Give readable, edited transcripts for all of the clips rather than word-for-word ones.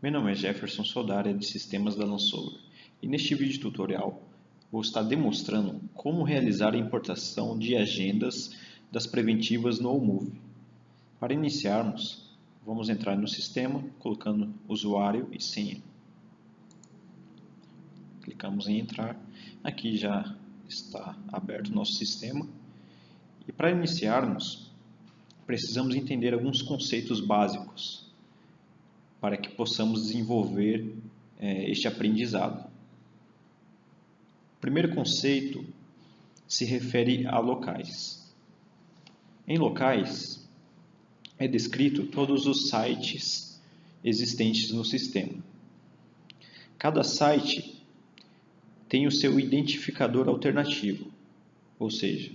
Meu nome é Jefferson, sou da área de sistemas da LanSolver e neste vídeo tutorial vou estar demonstrando como realizar a importação de agendas das preventivas no Omove. Para iniciarmos, vamos entrar no sistema colocando usuário e senha. Clicamos em entrar, aqui já está aberto o nosso sistema e para iniciarmos precisamos entender alguns conceitos básicos para que possamos desenvolver este aprendizado. O primeiro conceito se refere a locais. Em locais é descrito todos os sites existentes no sistema. Cada site tem o seu identificador alternativo, ou seja,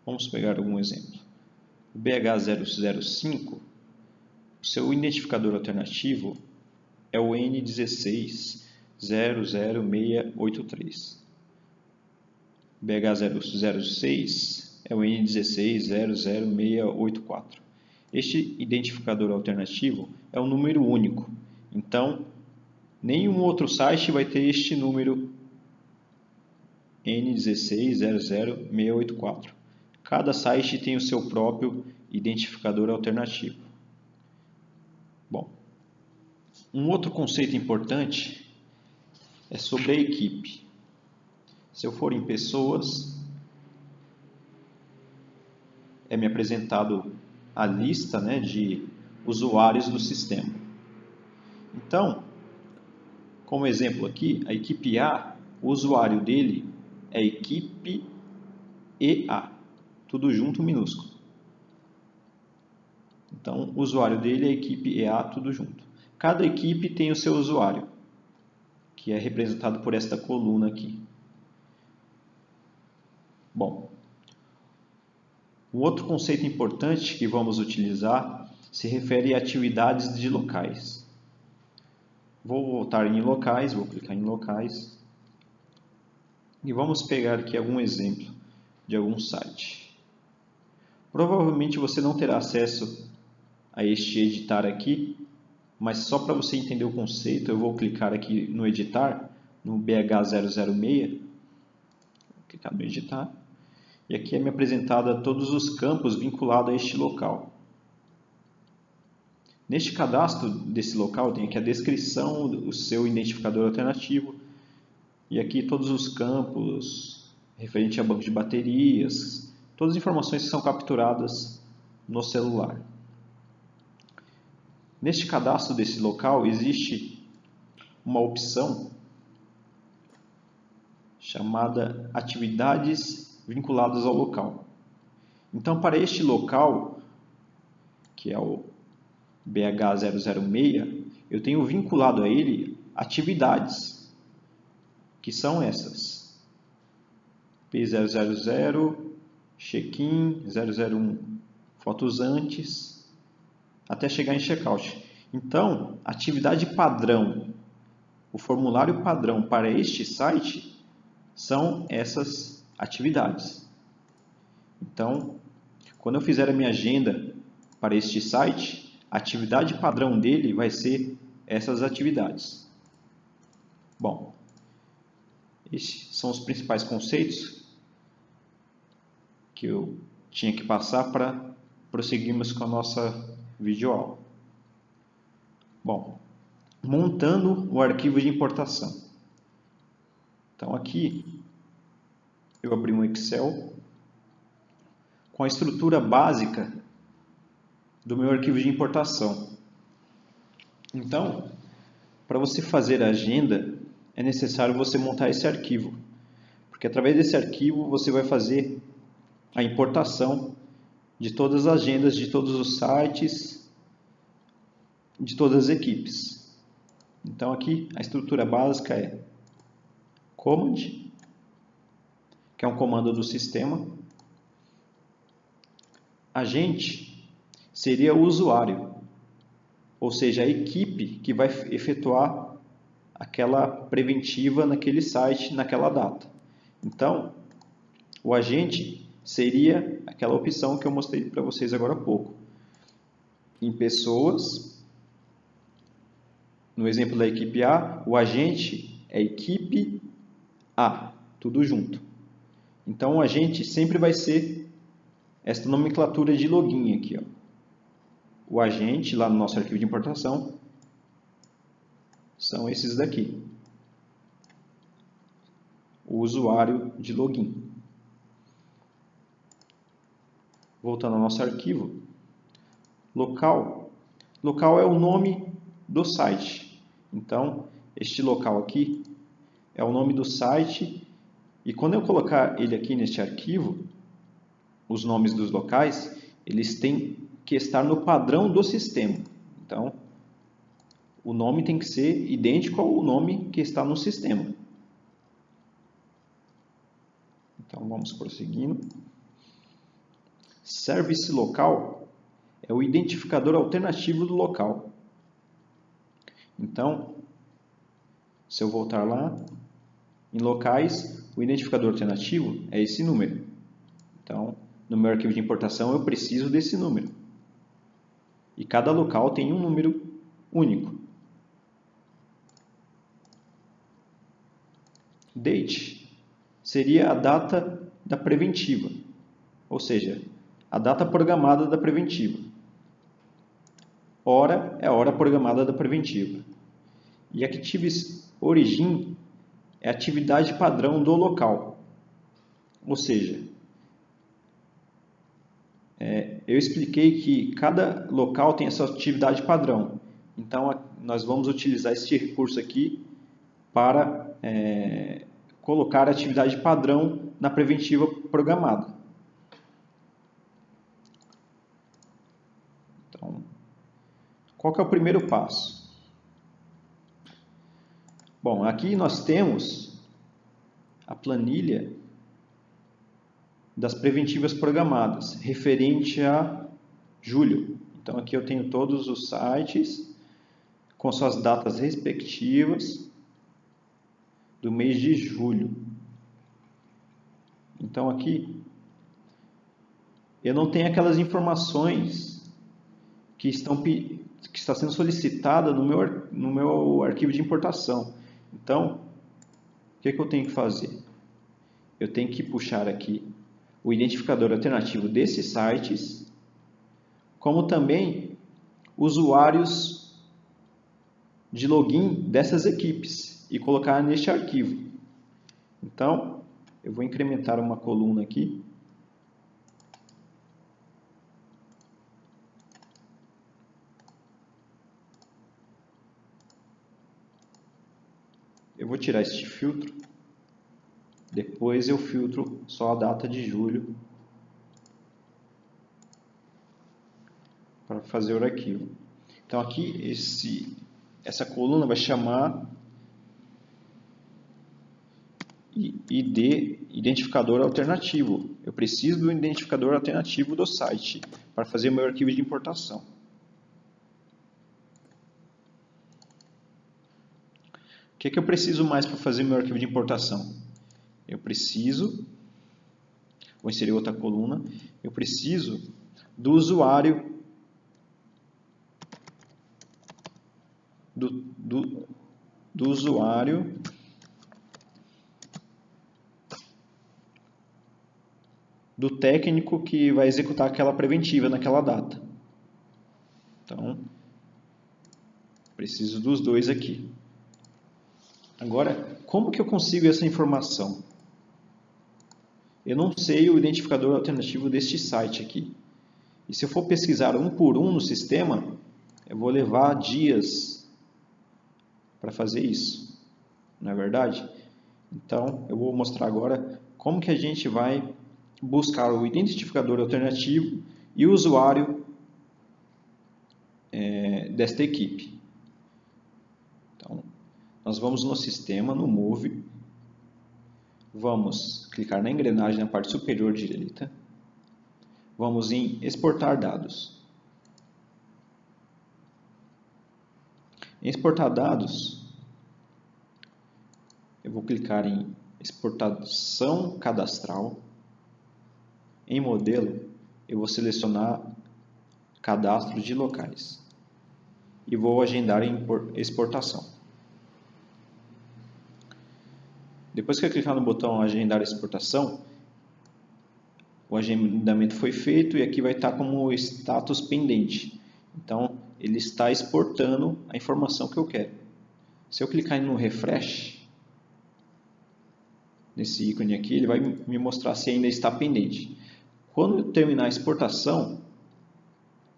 vamos pegar algum exemplo. O BH005, o seu identificador alternativo é o N1600683. BH006 é o N1600684. Este identificador alternativo é um número único, então nenhum outro site vai ter este número N1600684. Cada site tem o seu próprio identificador alternativo. Bom, um outro conceito importante é sobre a equipe. Se eu for em pessoas, é me apresentado a lista, de usuários do sistema. Então, como exemplo aqui, a equipe A, o usuário dele é equipe EA, tudo junto, minúsculo. Então, o usuário dele é equipe EA, tudo junto. Cada equipe tem o seu usuário, que é representado por esta coluna aqui. Bom, um outro conceito importante que vamos utilizar se refere a atividades de locais. Vou voltar em locais, vou clicar em locais e vamos pegar aqui algum exemplo de algum site. Provavelmente você não terá acesso a este editar aqui, mas só para você entender o conceito, eu vou clicar aqui no editar, no BH006, vou clicar no editar, e aqui é me apresentado todos os campos vinculados a este local. Neste cadastro desse local tem aqui a descrição, o seu identificador alternativo, e aqui todos os campos referente a banco de baterias, todas as informações que são capturadas no celular. Neste cadastro desse local existe uma opção chamada atividades vinculadas ao local. Então, para este local, que é o BH006, eu tenho vinculado a ele atividades, que são essas: P000, check-in, 001, fotos antes, até chegar em checkout. Então, atividade padrão, o formulário padrão para este site são essas atividades. Então, quando eu fizer a minha agenda para este site, a atividade padrão dele vai ser essas atividades. Bom, esses são os principais conceitos que eu tinha que passar para prosseguirmos com a nossa videoaula. Bom, montando o arquivo de importação. Então aqui eu abri um Excel com a estrutura básica do meu arquivo de importação. Então, para você fazer a agenda, é necessário você montar esse arquivo, porque através desse arquivo você vai fazer a importação de todas as agendas de todos os sites, de todas as equipes. Então aqui a estrutura básica é command, que é um comando do sistema. Agente seria o usuário, ou seja, a equipe que vai efetuar aquela preventiva naquele site, naquela data. Então, o agente seria aquela opção que eu mostrei para vocês agora há pouco. Em pessoas, no exemplo da equipe A, o agente é equipe A, tudo junto. Então, o agente sempre vai ser esta nomenclatura de login aqui, ó. O agente, lá no nosso arquivo de importação, são esses daqui. O usuário de login. Voltando ao nosso arquivo, local. Local é o nome do site. Então, este local aqui é o nome do site. E quando eu colocar ele aqui neste arquivo, os nomes dos locais, eles têm que estar no padrão do sistema. Então, o nome tem que ser idêntico ao nome que está no sistema. Então, vamos prosseguindo. Service local é o identificador alternativo do local. Então, se eu voltar lá, em locais, o identificador alternativo é esse número. Então, no meu arquivo de importação, eu preciso desse número. E cada local tem um número único. Date seria a data da preventiva, ou seja, a data programada da preventiva. Hora é a hora programada da preventiva. E Activities Origin é a atividade padrão do local. Ou seja, eu expliquei que cada local tem a sua atividade padrão. Então, nós vamos utilizar este recurso aqui para colocar a atividade padrão na preventiva programada. Então, qual que é o primeiro passo? Bom, aqui nós temos a planilha das preventivas programadas, referente a julho. Então, aqui eu tenho todos os sites com suas datas respectivas do mês de julho. Então, aqui eu não tenho aquelas informações que está sendo solicitada no meu arquivo de importação. Então, o que eu tenho que fazer? Eu tenho que puxar aqui o identificador alternativo desses sites, como também usuários de login dessas equipes e colocar neste arquivo. Então, eu vou incrementar uma coluna aqui. Eu vou tirar este filtro. Depois eu filtro só a data de julho para fazer o arquivo. Então aqui essa coluna vai chamar ID, identificador alternativo. Eu preciso do identificador alternativo do site para fazer o meu arquivo de importação. O que eu preciso mais para fazer o meu arquivo de importação? Eu preciso, vou inserir outra coluna, eu preciso do usuário do usuário do técnico que vai executar aquela preventiva naquela data. Então, preciso dos dois aqui. Agora, como que eu consigo essa informação? Eu não sei o identificador alternativo deste site aqui. E se eu for pesquisar um por um no sistema, eu vou levar dias para fazer isso. Não é verdade? Então, eu vou mostrar agora como que a gente vai buscar o identificador alternativo e o usuário desta equipe. Então, nós vamos no sistema, no Move, vamos clicar na engrenagem na parte superior direita, vamos em exportar dados. Em exportar dados, eu vou clicar em exportação cadastral. Em modelo, eu vou selecionar cadastro de locais. e vou agendar em exportação. Depois que eu clicar no botão agendar exportação, o agendamento foi feito e aqui vai estar como status pendente. Então, ele está exportando a informação que eu quero. Se eu clicar no refresh, nesse ícone aqui, ele vai me mostrar se ainda está pendente. Quando eu terminar a exportação,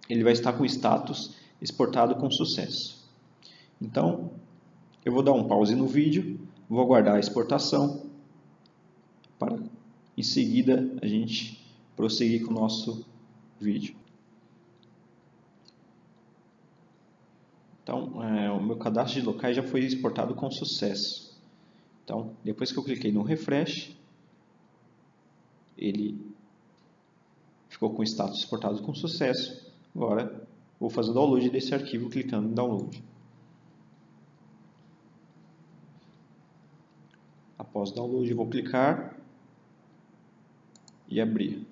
ele vai estar com status exportado com sucesso. Então, eu vou dar um pause no vídeo, vou aguardar a exportação, para em seguida a gente prosseguir com o nosso vídeo. Então, o meu cadastro de locais já foi exportado com sucesso. Então, depois que eu cliquei no refresh, ele ficou com status exportado com sucesso. Agora, vou fazer o download desse arquivo clicando em download. Após o download, eu vou clicar e abrir.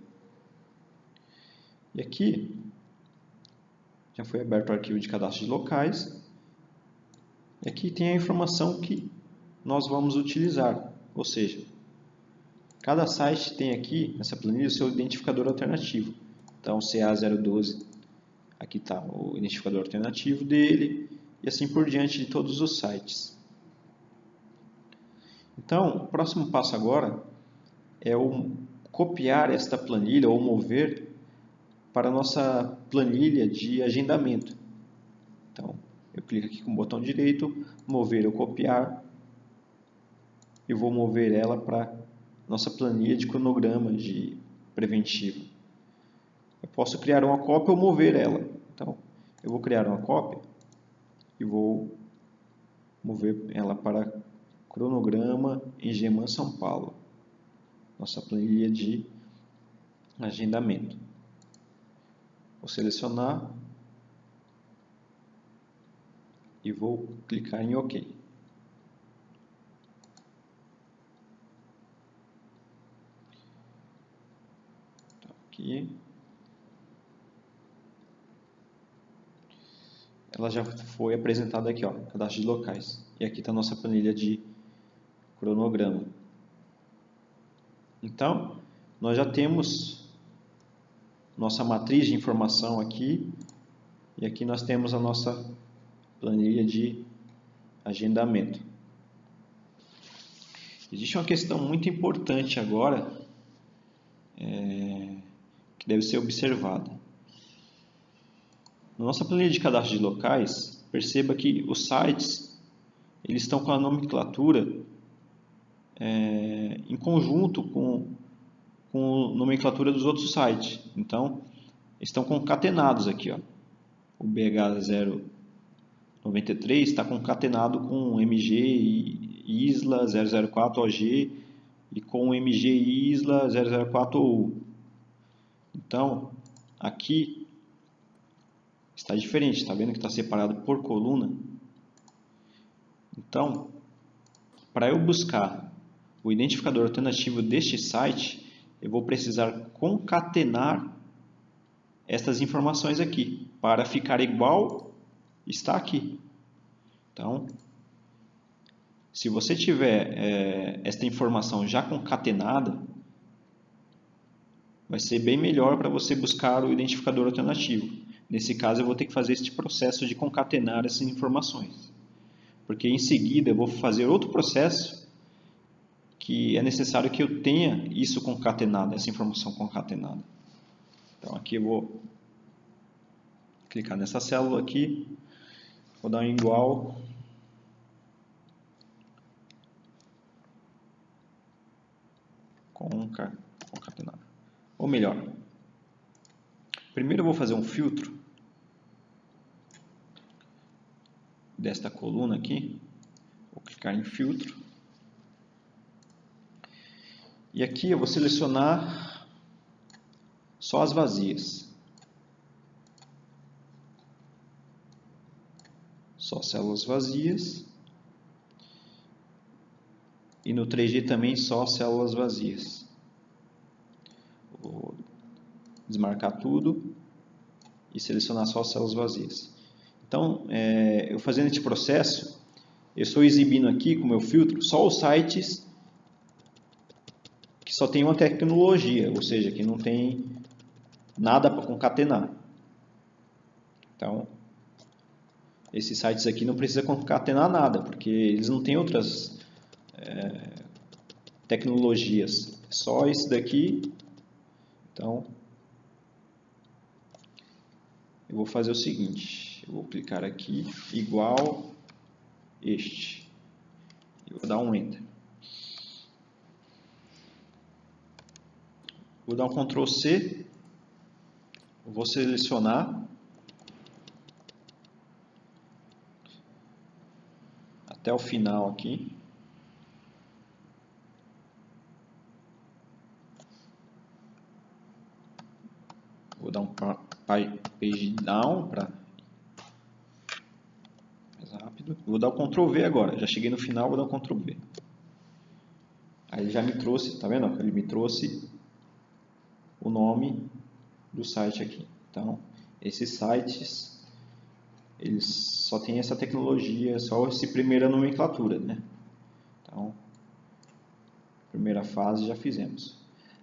E aqui, já foi aberto o arquivo de cadastro de locais. E aqui tem a informação que nós vamos utilizar, ou seja, cada site tem aqui, nessa planilha, o seu identificador alternativo. Então, CA012, aqui está o identificador alternativo dele, e assim por diante de todos os sites. Então, o próximo passo agora é o copiar esta planilha ou mover para a nossa planilha de agendamento. Então, eu clico aqui com o botão direito, mover ou copiar, e vou mover ela para nossa planilha de cronograma de preventivo. Eu posso criar uma cópia ou mover ela. Então, eu vou criar uma cópia e vou mover ela para cronograma em Geman São Paulo, nossa planilha de agendamento. Vou selecionar e vou clicar em OK. Então, aqui ela já foi apresentada aqui, ó, cadastro de locais. E aqui está a nossa planilha de cronograma. Então, nós já temos nossa matriz de informação aqui, e aqui nós temos a nossa planilha de agendamento. Existe uma questão muito importante agora, que deve ser observada. Na nossa planilha de cadastro de locais, perceba que os sites eles estão com a nomenclatura em conjunto com a nomenclatura dos outros sites. Então, estão concatenados aqui. Ó. O BH093 está concatenado com MG ISLA 004 OG e com MG ISLA 004 OU. Então, aqui está diferente, está vendo que está separado por coluna? Então, para eu buscar o identificador alternativo deste site, eu vou precisar concatenar estas informações aqui, para ficar igual está aqui. Então, se você tiver esta informação já concatenada, vai ser bem melhor para você buscar o identificador alternativo. Nesse caso, eu vou ter que fazer este processo de concatenar essas informações. Porque em seguida eu vou fazer outro processo que é necessário que eu tenha isso concatenado, essa informação concatenada. Então aqui eu vou clicar nessa célula aqui, vou dar um igual, concatenar. Ou melhor, primeiro eu vou fazer um filtro desta coluna aqui, vou clicar em filtro, e aqui eu vou selecionar só as vazias, só células vazias, e no 3G também só células vazias. Vou desmarcar tudo e selecionar só células vazias. Então, eu fazendo esse processo, eu estou exibindo aqui com o meu filtro só os sites que só tem uma tecnologia, ou seja, que não tem nada para concatenar. Então, esses sites aqui não precisa concatenar nada, porque eles não têm outras tecnologias. É só esse daqui. Então, eu vou fazer o seguinte, eu vou clicar aqui, igual este. Eu vou dar um Enter. Vou dar um Ctrl C. Vou selecionar até o final aqui. Vou dar um page down para mais rápido. Vou dar o Ctrl V agora. Já cheguei no final, vou dar o Ctrl V. Aí ele já me trouxe, tá vendo? Ele me trouxe o nome do site aqui. Então, esses sites, eles só têm essa tecnologia, só essa primeira nomenclatura, né? Então, primeira fase já fizemos.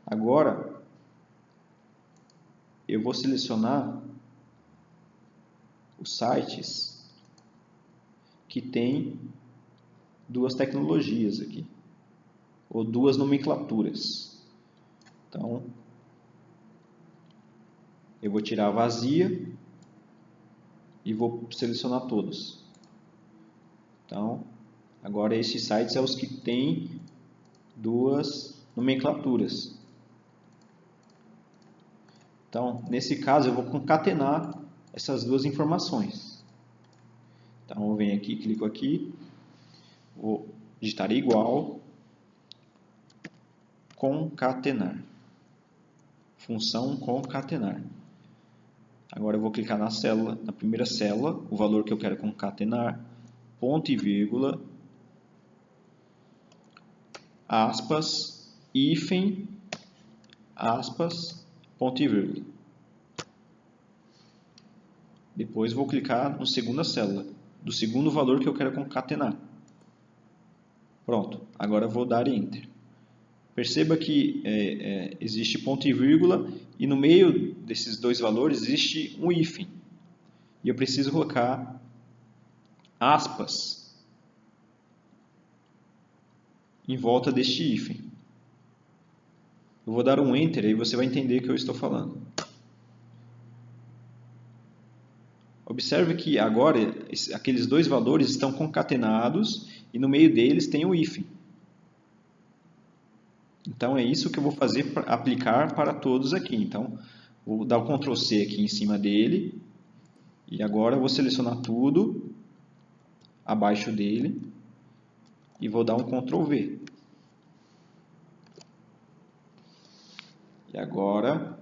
Agora, eu vou selecionar os sites que têm duas tecnologias aqui, ou duas nomenclaturas. Então, eu vou tirar a vazia e vou selecionar todos. Então, agora esses sites são os que têm duas nomenclaturas. Então, nesse caso, eu vou concatenar essas duas informações. Então, eu venho aqui, clico aqui, vou digitar igual, concatenar. Função concatenar. Agora eu vou clicar na célula, na primeira célula, o valor que eu quero concatenar, ponto e vírgula, aspas, hífen, aspas, ponto e vírgula. Depois vou clicar na segunda célula, do segundo valor que eu quero concatenar. Pronto, agora eu vou dar Enter. Perceba que existe ponto e vírgula e no meio desses dois valores existe um hífen. E eu preciso colocar aspas em volta deste hífen. Eu vou dar um Enter e você vai entender o que eu estou falando. Observe que agora aqueles dois valores estão concatenados e no meio deles tem o hífen. Então é isso que eu vou fazer para aplicar para todos aqui. Então vou dar o Ctrl C aqui em cima dele e agora eu vou selecionar tudo abaixo dele e vou dar um Ctrl V. E agora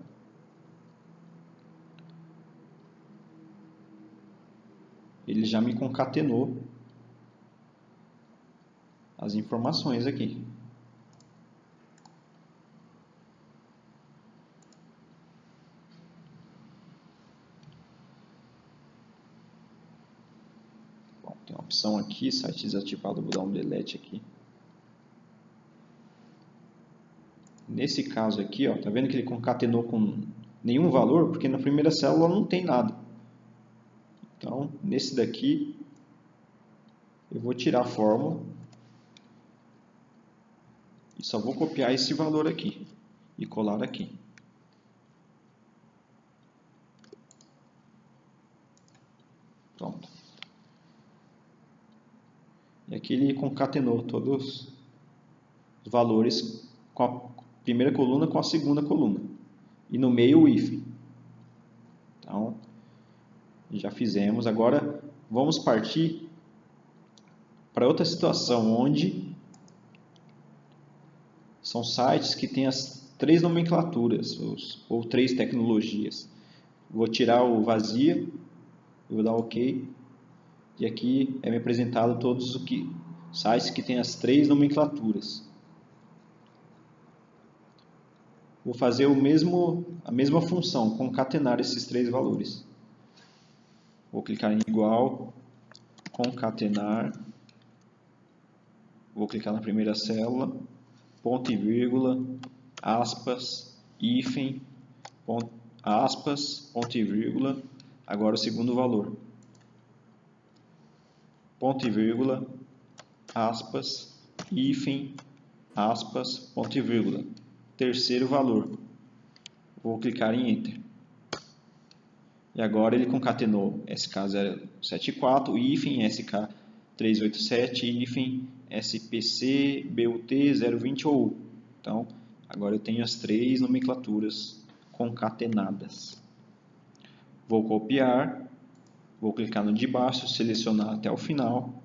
ele já me concatenou as informações aqui. Bom, tem uma opção aqui, site desativado, vou dar um delete aqui. Nesse caso aqui, ó, tá vendo que ele concatenou com nenhum valor? Porque na primeira célula não tem nada. Então, nesse daqui, eu vou tirar a fórmula e só vou copiar esse valor aqui e colar aqui. Pronto. E aqui ele concatenou todos os valores com a primeira coluna com a segunda coluna. E no meio o hífen. Então, já fizemos. Agora, vamos partir para outra situação, onde são sites que têm as três nomenclaturas, ou três tecnologias. Vou tirar o vazia, vou dar OK. E aqui é me apresentado todos os sites que têm as três nomenclaturas. Vou fazer a mesma função, concatenar esses três valores. vou clicar em igual, concatenar, vou clicar na primeira célula, ponto e vírgula, aspas, hífen, ponto, aspas, ponto e vírgula, agora o segundo valor, ponto e vírgula, aspas, hífen, aspas, ponto e vírgula, terceiro valor, vou clicar em Enter. E agora ele concatenou SK074, hífen SK387, hífen SPC, BUT 020 ou U. Então, agora eu tenho as três nomenclaturas concatenadas. Vou copiar, vou clicar no de baixo, selecionar até o final.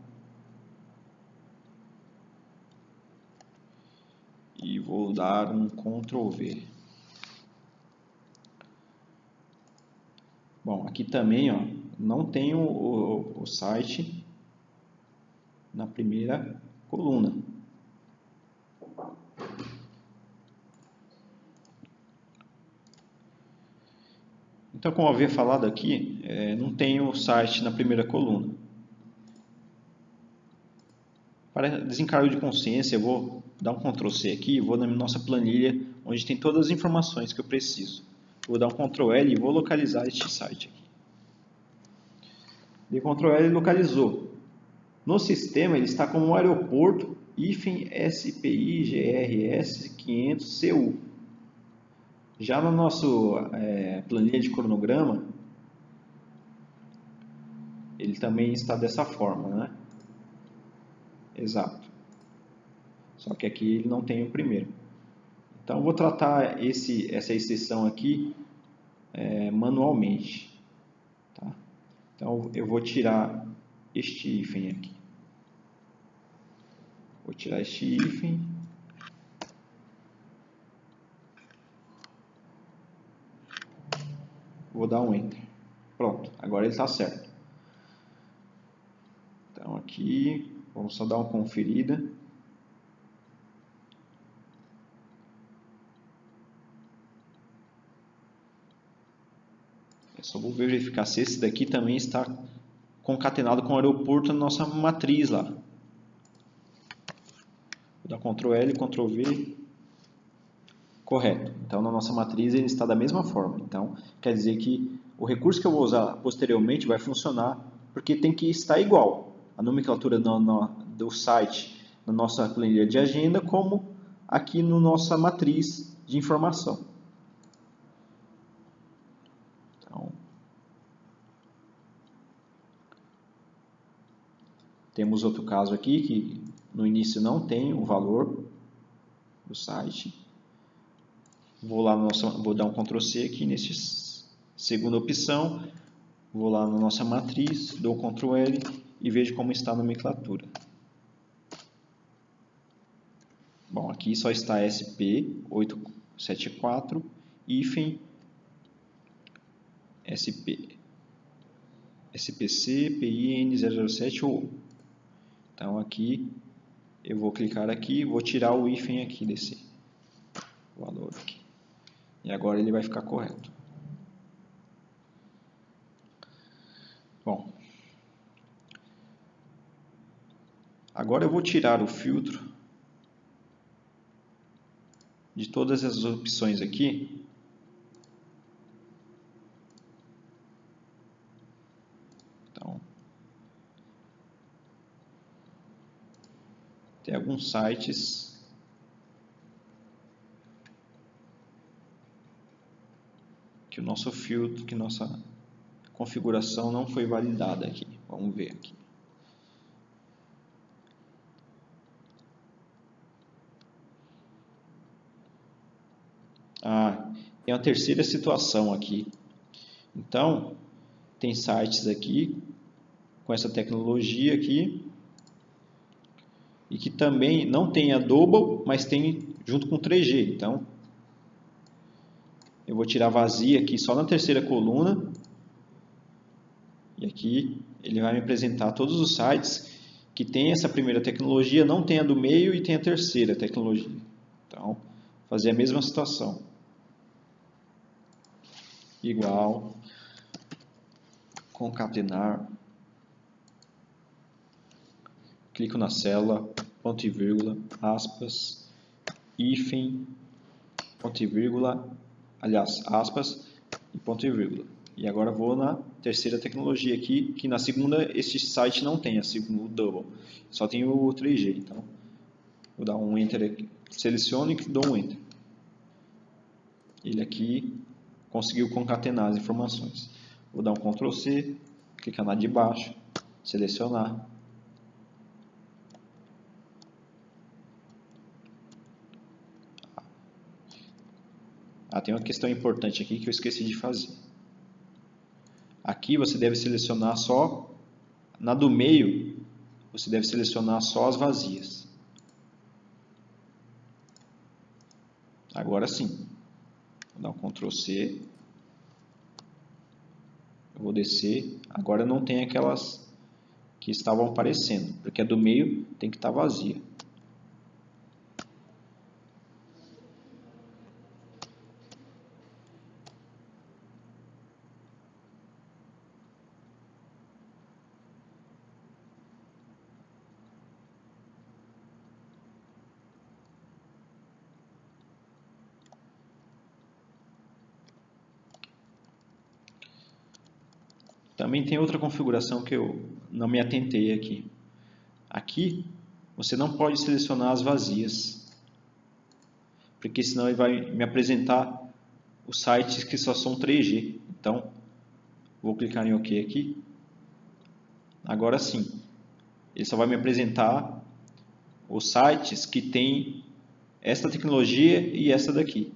E vou dar um Ctrl V. Bom, aqui também, ó, não tem o site na primeira coluna. Então, como eu havia falado aqui, não tem o site na primeira coluna. Para desencargo de consciência, eu vou dar um Ctrl C aqui e vou na nossa planilha, onde tem todas as informações que eu preciso. Vou dar um Ctrl L e vou localizar este site aqui. Dei Ctrl L e localizou. No sistema ele está como um aeroporto SPI GRS 500 CU. Já no nosso planilha de cronograma, ele também está dessa forma, né? Exato. Só que aqui ele não tem o primeiro. Então eu vou tratar essa exceção aqui manualmente. Tá? Então eu vou tirar este hífen aqui. Vou tirar este hífen. Vou dar um Enter. Pronto, agora ele está certo. Então aqui, vamos só dar uma conferida. Eu só vou verificar se esse daqui também está concatenado com o aeroporto na nossa matriz lá. Vou dar Ctrl L, Ctrl V. Correto. Então, na nossa matriz ele está da mesma forma. Então, quer dizer que o recurso que eu vou usar posteriormente vai funcionar porque tem que estar igual. A nomenclatura do site na nossa planilha de agenda como aqui na nossa matriz de informação. Então, temos outro caso aqui que no início não tem o valor do site. Vou lá vou dar um Ctrl C aqui nessa segunda opção. Vou lá na nossa matriz, dou Ctrl L e vejo como está a nomenclatura. Bom, aqui só está SP874 hífen SPC PIN 007 ou. Então aqui eu vou clicar aqui, vou tirar o hífen aqui desse valor aqui. E agora ele vai ficar correto. Bom, agora eu vou tirar o filtro de todas as opções aqui. Então, tem alguns sites que o nosso filtro, que nossa configuração não foi validada aqui. Vamos ver aqui. Tem uma terceira situação aqui. Então, tem sites aqui com essa tecnologia aqui e que também não tem a Double, mas tem junto com 3G. Então, eu vou tirar vazia aqui só na terceira coluna e aqui ele vai me apresentar todos os sites que tem essa primeira tecnologia, não tem a do meio e tem a terceira tecnologia. Então, fazer a mesma situação. Igual, concatenar, clico na célula, ponto e vírgula, aspas, hífen, ponto e vírgula, aliás, aspas e ponto e vírgula. E agora vou na terceira tecnologia aqui, que na segunda este site não tem, o Double, só tem o 3G. Então, vou dar um Enter aqui, seleciono e dou um Enter. Ele aqui conseguiu concatenar as informações. Vou dar um Ctrl C, clicar na de baixo, selecionar. Tem uma questão importante aqui que eu esqueci de fazer. Aqui você deve selecionar só, na do meio, você deve selecionar só as vazias. Agora sim. Vou dar um Ctrl C. Eu vou descer. Agora não tem aquelas que estavam aparecendo, porque a do meio tem que estar vazia. Também tem outra configuração que eu não me atentei aqui. Aqui, você não pode selecionar as vazias, porque senão ele vai me apresentar os sites que só são 3G. Então, vou clicar em OK aqui. Agora sim, ele só vai me apresentar os sites que tem esta tecnologia e essa daqui.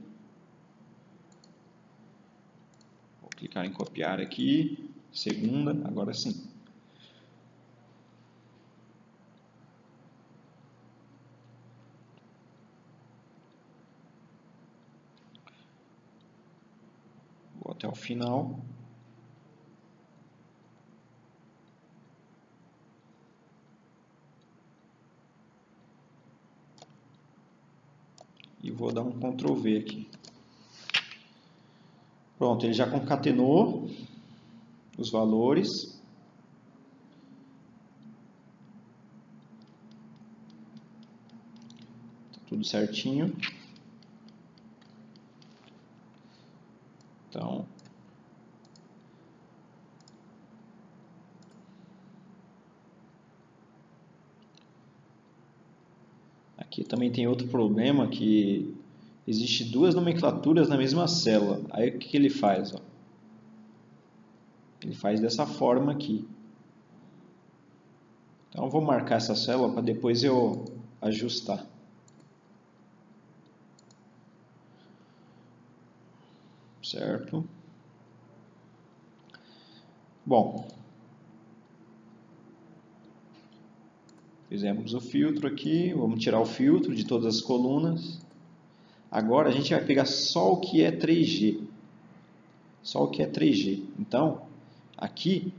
Vou clicar em copiar aqui. Segunda, agora sim. Vou até o final. E vou dar um Ctrl V aqui. Pronto, ele já concatenou os valores. Tá tudo certinho. Então, aqui também tem outro problema, que existe duas nomenclaturas na mesma célula. Aí o que ele faz? Ó? Ele faz dessa forma aqui. Então eu vou marcar essa célula para depois eu ajustar. Certo? Bom, fizemos o filtro aqui, vamos tirar o filtro de todas as colunas. Agora a gente vai pegar só o que é 3G. Só o que é 3G. Então, aqui,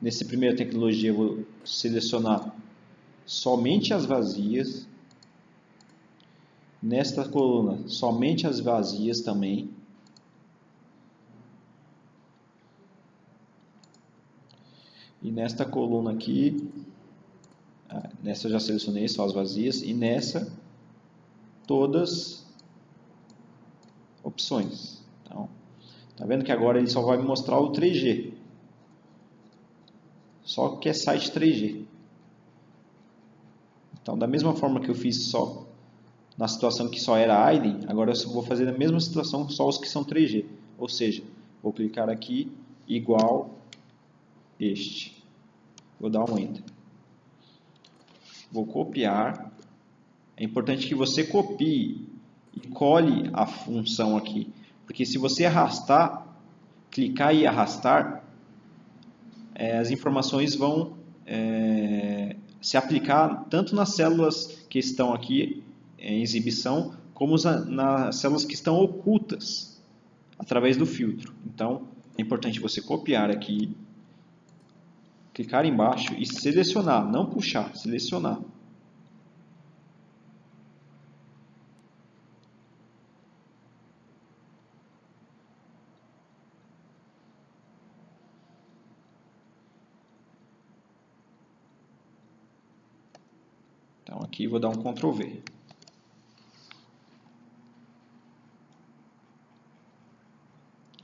nessa primeira tecnologia, eu vou selecionar somente as vazias. Nesta coluna, somente as vazias também. E nesta coluna aqui, nessa eu já selecionei só as vazias. E nessa, todas opções. Então, tá vendo que agora ele só vai me mostrar o 3G. Só que é site 3G. Então, da mesma forma que eu fiz só na situação que só era AIDEN, agora eu vou fazer a mesma situação só os que são 3G. Ou seja, vou clicar aqui, igual este. Vou dar um Enter. Vou copiar. É importante que você copie e cole a função aqui. Porque se você arrastar, clicar e arrastar, as informações vão se aplicar tanto nas células que estão aqui em exibição, como nas células que estão ocultas através do filtro. Então, é importante você copiar aqui, clicar embaixo e selecionar, não puxar, selecionar. Então aqui vou dar um Ctrl V.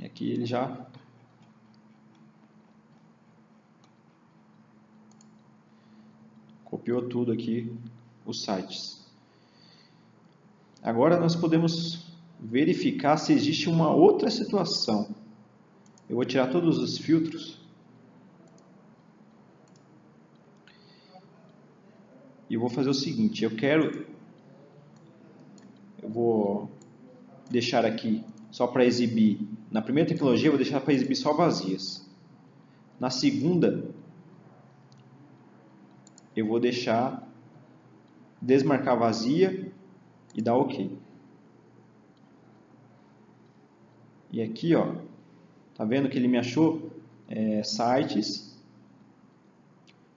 E aqui ele já copiou tudo aqui, os sites. Agora nós podemos verificar se existe uma outra situação. Eu vou tirar todos os filtros. E eu vou fazer o seguinte, eu vou deixar aqui só para exibir, na primeira tecnologia eu vou deixar para exibir só vazias. Na segunda, eu vou deixar desmarcar vazia e dar OK. E aqui, ó, tá vendo que ele me achou sites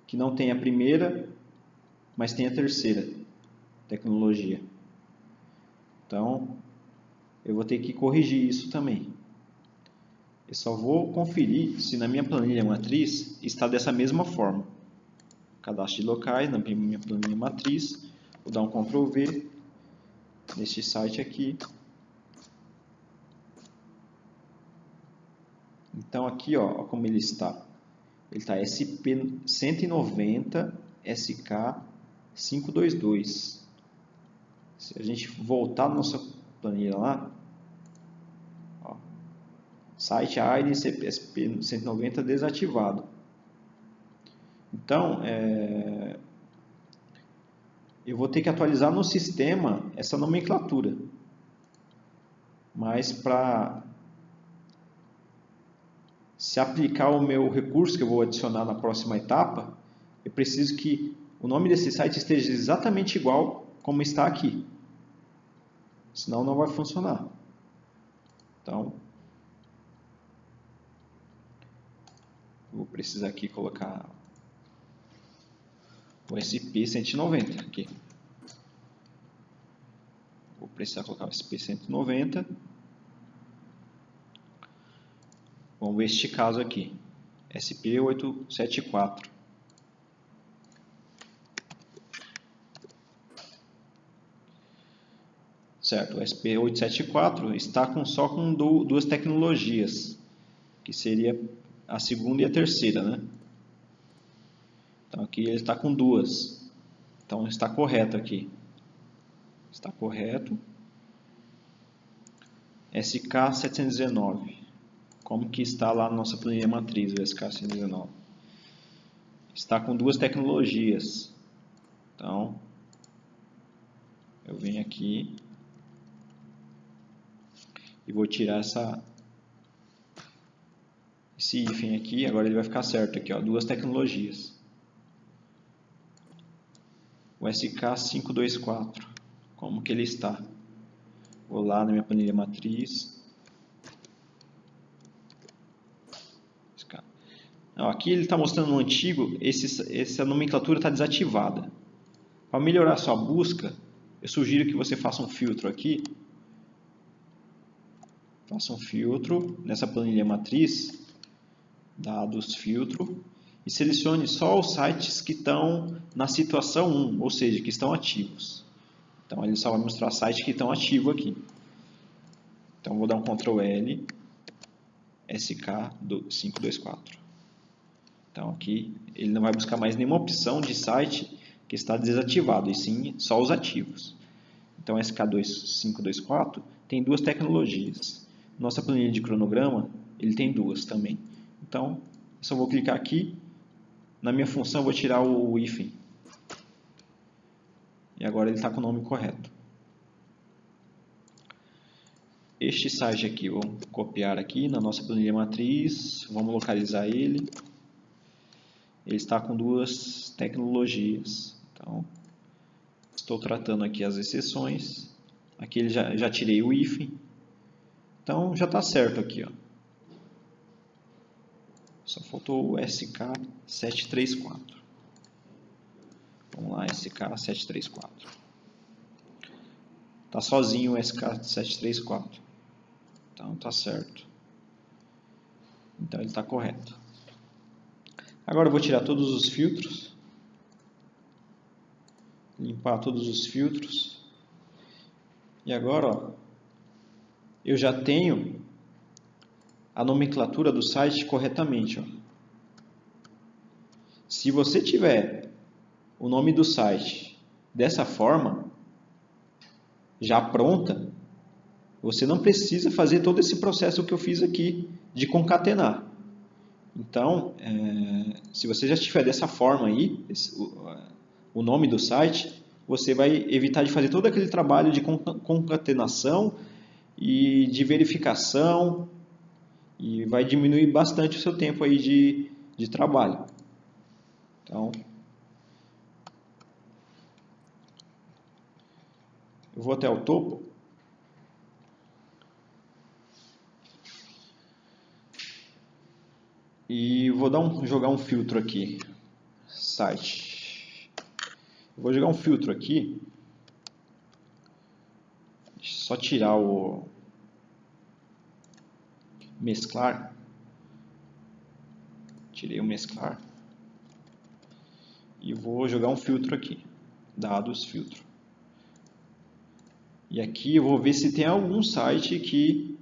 que não tem a primeira, mas tem a terceira tecnologia. Então, eu vou ter que corrigir isso também. Eu só vou conferir se na minha planilha matriz está dessa mesma forma. Cadastro de locais, na minha planilha matriz, vou dar um Ctrl V neste site aqui. Então aqui, ó, como ele está. Ele está SP190 SK522. Se a gente voltar na nossa planilha lá, ó, site ID SP190 desativado. Então, eu vou ter que atualizar no sistema essa nomenclatura. Mas para se aplicar o meu recurso que eu vou adicionar na próxima etapa, eu preciso que o nome desse site esteja exatamente igual como está aqui. Senão não vai funcionar. Então, vou precisar aqui colocar o SP190 aqui. Vou precisar colocar o SP190. Vamos ver este caso aqui. SP874. Certo, o SP874 está só com duas tecnologias, que seria a segunda e a terceira, né? Então aqui ele está com duas. Então está correto aqui. Está correto. SK719. Como que está lá na nossa planilha matriz, o SK719. Está com duas tecnologias. Então, eu venho aqui e vou tirar esse hífen aqui. Agora ele vai ficar certo aqui, ó, duas tecnologias. O SK524, como que ele está? Vou lá na minha planilha matriz. Aqui ele está mostrando no antigo, essa nomenclatura está desativada. Para melhorar a sua busca, eu sugiro que você faça um filtro aqui. Faça um filtro nessa planilha matriz, dados, filtro, e selecione só os sites que estão na situação 1, ou seja, que estão ativos. Então ele só vai mostrar sites que estão ativos aqui. Então vou dar um Ctrl L, SK524. Então aqui ele não vai buscar mais nenhuma opção de site que está desativado, e sim só os ativos. Então SK524 tem duas tecnologias. Nossa planilha de cronograma, ele tem duas também. Então, eu só vou clicar aqui. Na minha função, eu vou tirar o hífen. E agora ele está com o nome correto. Este site aqui, vamos copiar aqui na nossa planilha matriz. Vamos localizar ele. Ele está com duas tecnologias. Então, estou tratando aqui as exceções. Aqui ele já tirei o hífen. Então, já está certo aqui, ó. Só faltou o SK734. Vamos lá, SK734. Está sozinho o SK734. Então, está certo. Então, ele está correto. Agora, eu vou tirar todos os filtros. limpar todos os filtros. E agora, ó, eu já tenho a nomenclatura do site corretamente. Ó. Se você tiver o nome do site dessa forma, já pronta, você não precisa fazer todo esse processo que eu fiz aqui de concatenar. Então, se você já tiver dessa forma aí, o nome do site, você vai evitar de fazer todo aquele trabalho de concatenação e de verificação, e vai diminuir bastante o seu tempo aí de trabalho. Então, eu vou até o topo. E vou jogar um filtro aqui. Site. Vou jogar um filtro aqui. Deixa eu só tirar o mesclar. Tirei o mesclar. E vou jogar um filtro aqui. Dados, filtro. E aqui eu vou ver se tem algum site que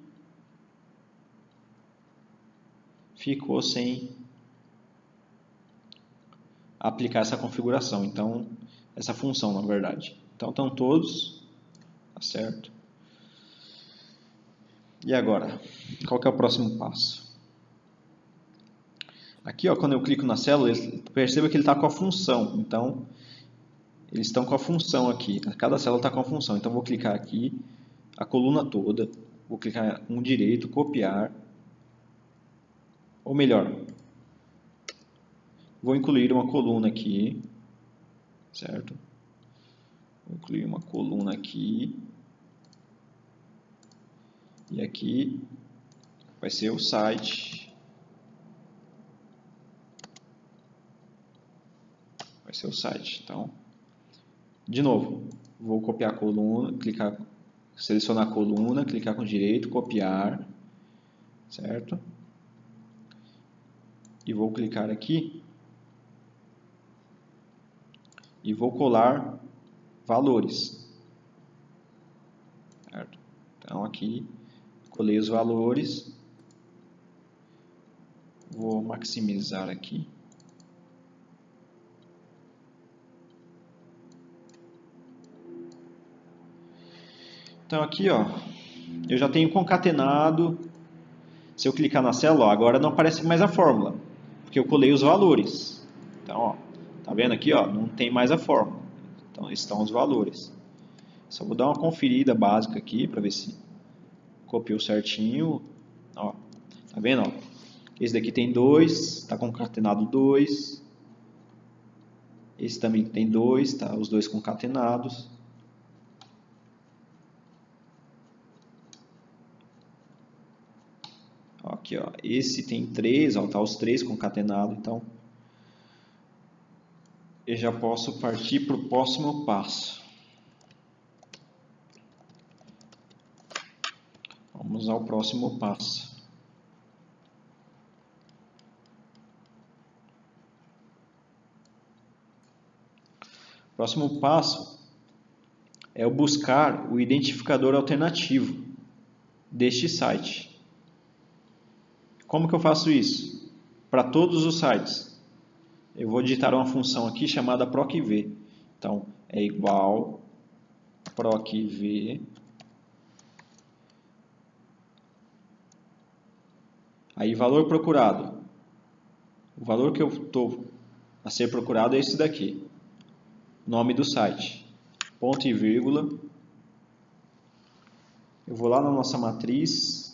ficou sem aplicar essa configuração. Então, essa função, na verdade. Então, estão todos. Tá certo? E agora? Qual que é o próximo passo? Aqui, ó, quando eu clico na célula, perceba que ele está com a função. Então, eles estão com a função aqui. Cada célula está com a função. Então, vou clicar aqui, a coluna toda. Vou clicar com o direito, copiar. Ou melhor, vou incluir uma coluna aqui. Certo? Vou incluir uma coluna aqui. E aqui vai ser o site. Vai ser o site. Então, de novo, vou copiar a coluna, selecionar a coluna, clicar com direito, copiar, certo? E vou clicar aqui e vou colar valores, certo? Então aqui colei os valores, vou maximizar aqui. Então aqui, ó, eu já tenho concatenado. Se eu clicar na célula, ó, agora não aparece mais a fórmula, porque eu colei os valores. Então, ó, tá vendo aqui, ó, não tem mais a fórmula. Então, estão os valores. Só vou dar uma conferida básica aqui para ver se copiou certinho. Ó, tá vendo? Ó? Esse daqui tem 2, está concatenado 2. Esse também tem 2, tá? Os dois concatenados. Aqui, ó, esse tem 3, ó, tá os 3 concatenados, então eu já posso partir para o próximo passo. Vamos ao próximo passo. O próximo passo é o buscar o identificador alternativo deste site. Como que eu faço isso? Para todos os sites. Eu vou digitar uma função aqui chamada procv. Então, é igual procv. Aí, valor procurado. O valor que eu estou a ser procurado é esse daqui. Nome do site. Ponto e vírgula. Eu vou lá na nossa matriz.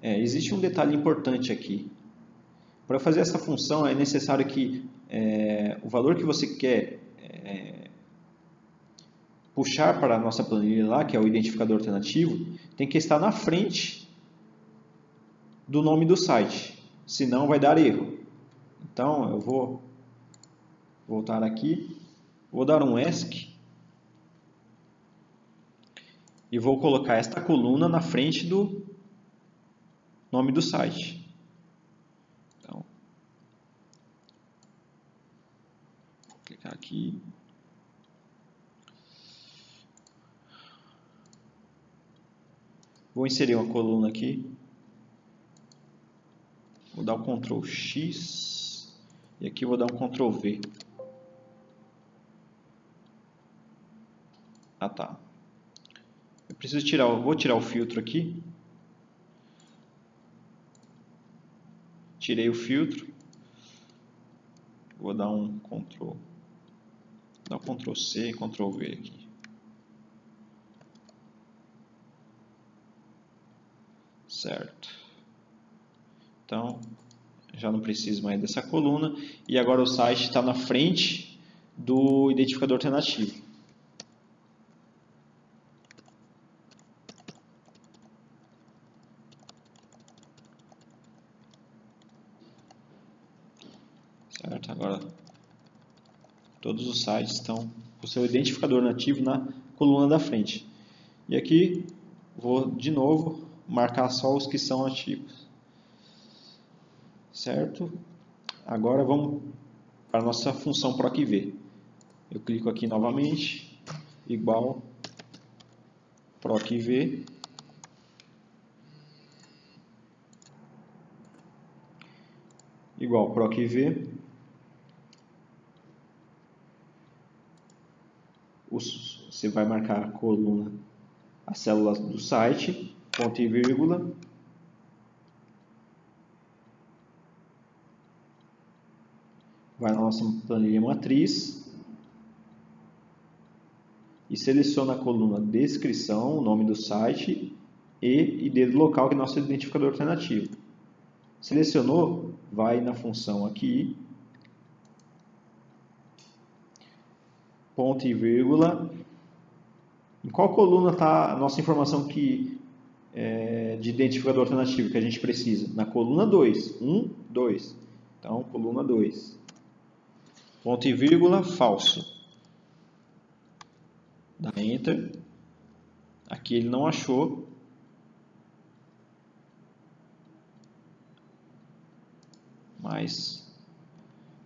Existe um detalhe importante aqui. Para fazer essa função é necessário que o valor que você quer puxar para a nossa planilha lá, que é o identificador alternativo, tem que estar na frente do nome do site, senão vai dar erro. Então eu vou voltar aqui, vou dar um ESC e vou colocar esta coluna na frente do nome do site. Então, clicar aqui. Vou inserir uma coluna aqui. Vou dar um Ctrl X e aqui vou dar um Ctrl V. Ah, tá. Eu preciso tirar, vou tirar o filtro aqui. Tirei o filtro. Vou dar um Ctrl C, Ctrl V aqui. Certo. Então, já não preciso mais dessa coluna. E agora o site está na frente do identificador alternativo. Certo? Agora, todos os sites estão com o seu identificador nativo na coluna da frente. E aqui, vou de novo marcar só os que são ativos. Certo? Agora vamos para a nossa função PROC-V. Eu clico aqui novamente, igual PROC-V. Igual PROC-V. Você vai marcar a coluna, a célula do site, ponto e vírgula. Vai na nossa planilha matriz e seleciona a coluna descrição, o nome do site e ID do local, que é nosso identificador alternativo. Selecionou, vai na função aqui, ponto e vírgula. Em qual coluna está a nossa informação de identificador alternativo que a gente precisa? Na coluna 2, 1, 2. Então, coluna 2. Ponto e vírgula, falso. Dá Enter. Aqui ele não achou. Mas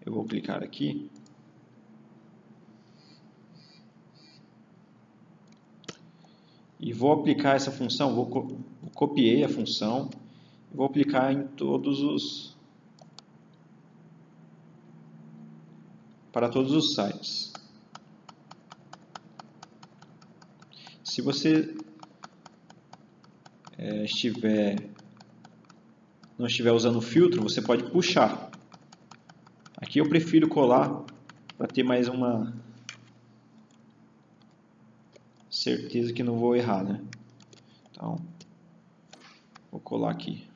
eu vou clicar aqui. E vou aplicar essa função, copiei a função, e vou aplicar em para todos os sites. Se você não estiver usando o filtro, você pode puxar. Aqui eu prefiro colar para ter mais uma certeza que não vou errar, né? Então, vou colar aqui.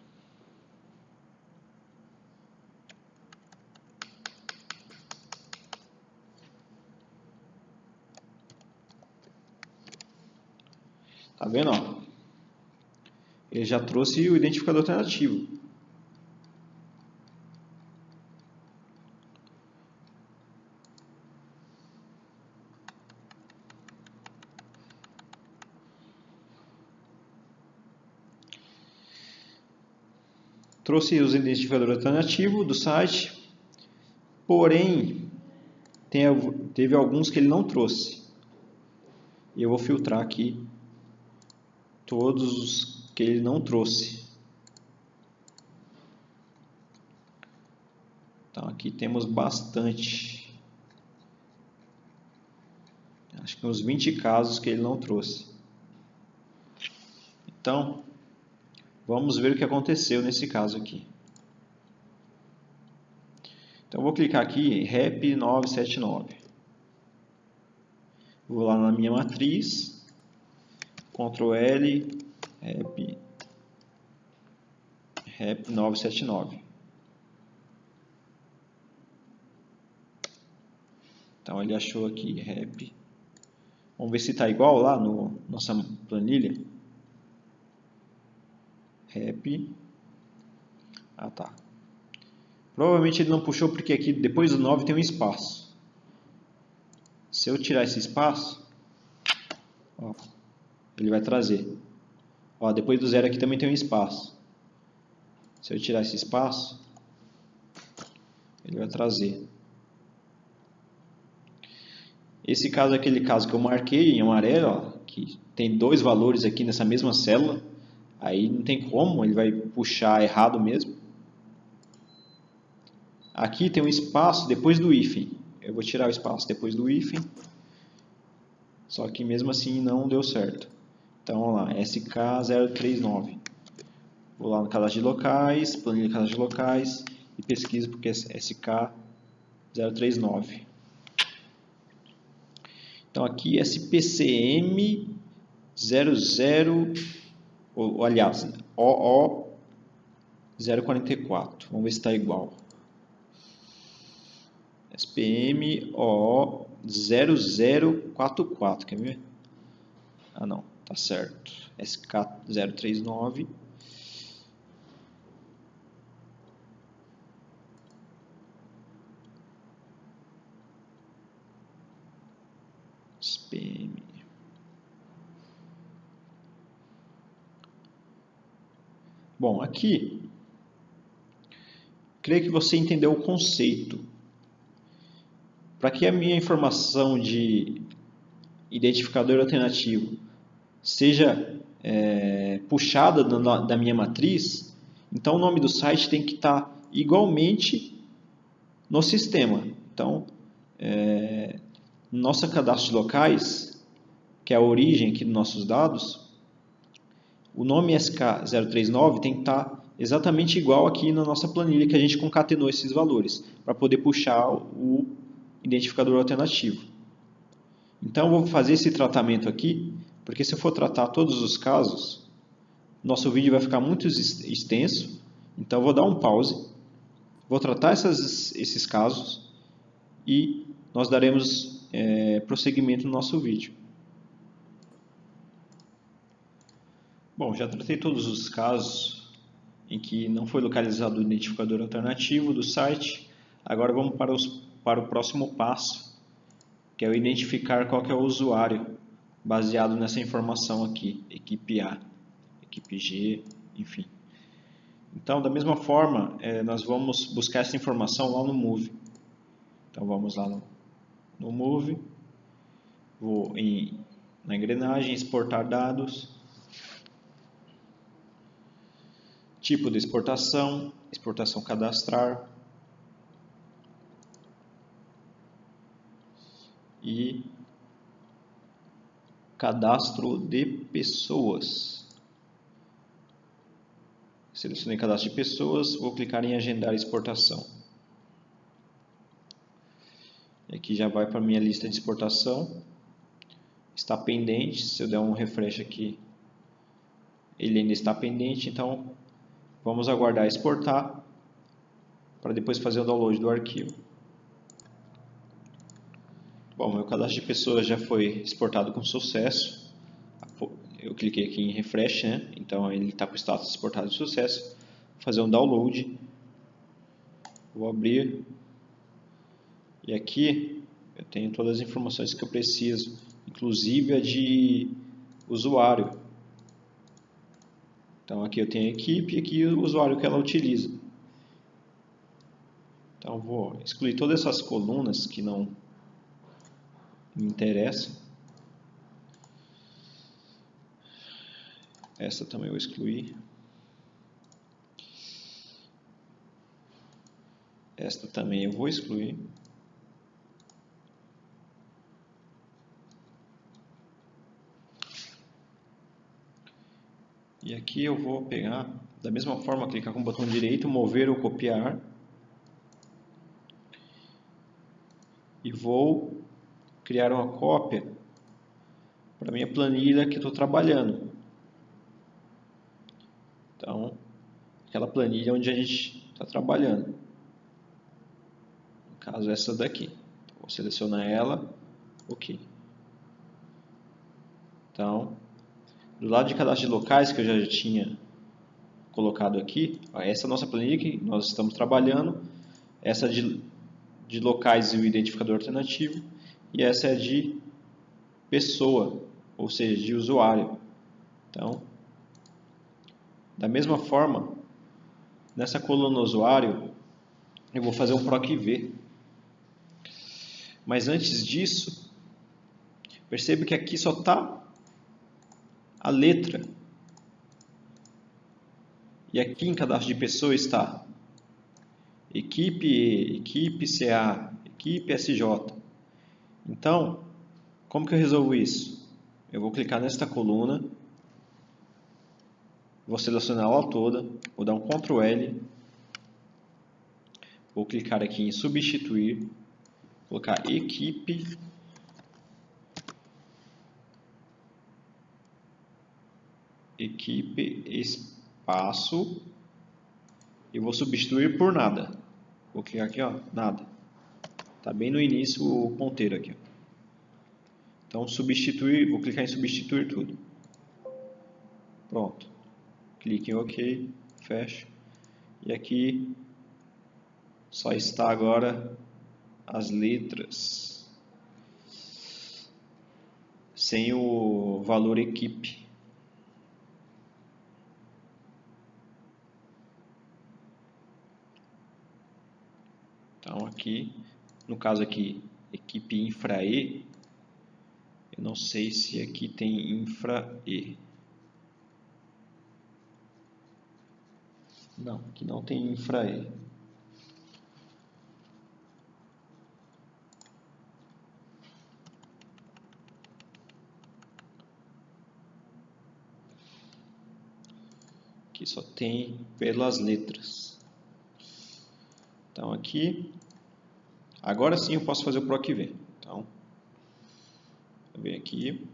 Tá vendo, ó? Ele já trouxe o identificador alternativo. Trouxe os identificadores alternativos do site, porém, teve alguns que ele não trouxe. E eu vou filtrar aqui todos os que ele não trouxe. Então aqui temos bastante. Acho que uns 20 casos que ele não trouxe. Então, vamos ver o que aconteceu nesse caso aqui. Então, eu vou clicar aqui em REP 979. Vou lá na minha matriz, Ctrl L, REP 979. Então, ele achou aqui REP. Vamos ver se está igual lá na nossa planilha. REP. Ah, tá. Provavelmente ele não puxou porque aqui depois do 9 tem um espaço. Se eu tirar esse espaço, ó, ele vai trazer. Ó, depois do 0 aqui também tem um espaço. Se eu tirar esse espaço, ele vai trazer. Esse caso é aquele caso que eu marquei em amarelo, ó, que tem dois valores aqui nessa mesma célula. Aí não tem como, ele vai puxar errado mesmo. Aqui tem um espaço depois do hífen. Eu vou tirar o espaço depois do hífen. Só que mesmo assim não deu certo. Então, vamos lá, SK039. Vou lá no cadastro de locais, planilha de cadastro de locais e pesquiso porque é SK039. Então, aqui SPCM 00, ou, aliás, OO 044. Vamos ver se está igual. SPM OO 0044, quer ver? Ah, não, tá certo. SK039. SPM. Bom, aqui, creio que você entendeu o conceito. Para que a minha informação de identificador alternativo seja puxada da minha matriz, então o nome do site tem que estar igualmente no sistema. Então, no nosso cadastro de locais, que é a origem aqui dos nossos dados, o nome SK039 tem que estar exatamente igual aqui na nossa planilha que a gente concatenou esses valores, para poder puxar o identificador alternativo. Então, eu vou fazer esse tratamento aqui, porque se eu for tratar todos os casos, nosso vídeo vai ficar muito extenso. Então, eu vou dar um pause, vou tratar esses casos e nós daremos prosseguimento no nosso vídeo. Bom, já tratei todos os casos em que não foi localizado o identificador alternativo do site. Agora vamos para o próximo passo, que é o identificar qual que é o usuário, baseado nessa informação aqui, equipe A, equipe G, enfim. Então, da mesma forma, nós vamos buscar essa informação lá no Move. Então, vamos lá no Move, vou na engrenagem, exportar dados, tipo de exportação, exportação cadastrar e cadastro de pessoas. Selecionei cadastro de pessoas, vou clicar em agendar exportação. E aqui já vai para a minha lista de exportação. Está pendente, se eu der um refresh aqui, ele ainda está pendente, então vamos aguardar exportar para depois fazer o download do arquivo. Bom, meu cadastro de pessoas já foi exportado com sucesso. Eu cliquei aqui em refresh, né? Então ele está com o status exportado de sucesso. Vou fazer um download. Vou abrir. E aqui eu tenho todas as informações que eu preciso, inclusive a de usuário. Então aqui eu tenho a equipe e aqui o usuário que ela utiliza. Então vou excluir todas essas colunas que não me interessam. Essa também eu vou excluir. Esta também eu vou excluir. E aqui eu vou pegar, da mesma forma, clicar com o botão direito, mover ou copiar. E vou criar uma cópia para a minha planilha que estou trabalhando. Então, aquela planilha onde a gente está trabalhando. No caso, essa daqui. Vou selecionar ela, ok. Então, do lado de cadastro de locais, que eu já tinha colocado aqui, ó, essa é a nossa planilha que nós estamos trabalhando. Essa de locais e o identificador alternativo. E essa é de pessoa, ou seja, de usuário. Então, da mesma forma, nessa coluna usuário, eu vou fazer um PROC-V. Mas antes disso, Percebe que aqui só está a letra. E aqui em cadastro de pessoa está equipe E, equipe CA, equipe SJ. Então, como que eu resolvo isso? Eu vou clicar nesta coluna, vou selecionar ela toda, vou dar um Ctrl L, vou clicar aqui em substituir, colocar equipe espaço e vou substituir por nada. Vou clicar aqui, ó, nada. Tá bem no início o ponteiro aqui. Então substituir, vou clicar em substituir tudo. Pronto. Clique em OK, fecho. E aqui só está agora as letras sem o valor equipe. Então aqui, no caso aqui, equipe infra E, eu não sei se aqui tem infra E. Não, aqui não tem infra E. Aqui só tem pelas letras. Então aqui, agora sim eu posso fazer o PROC-V. Então, eu venho aqui,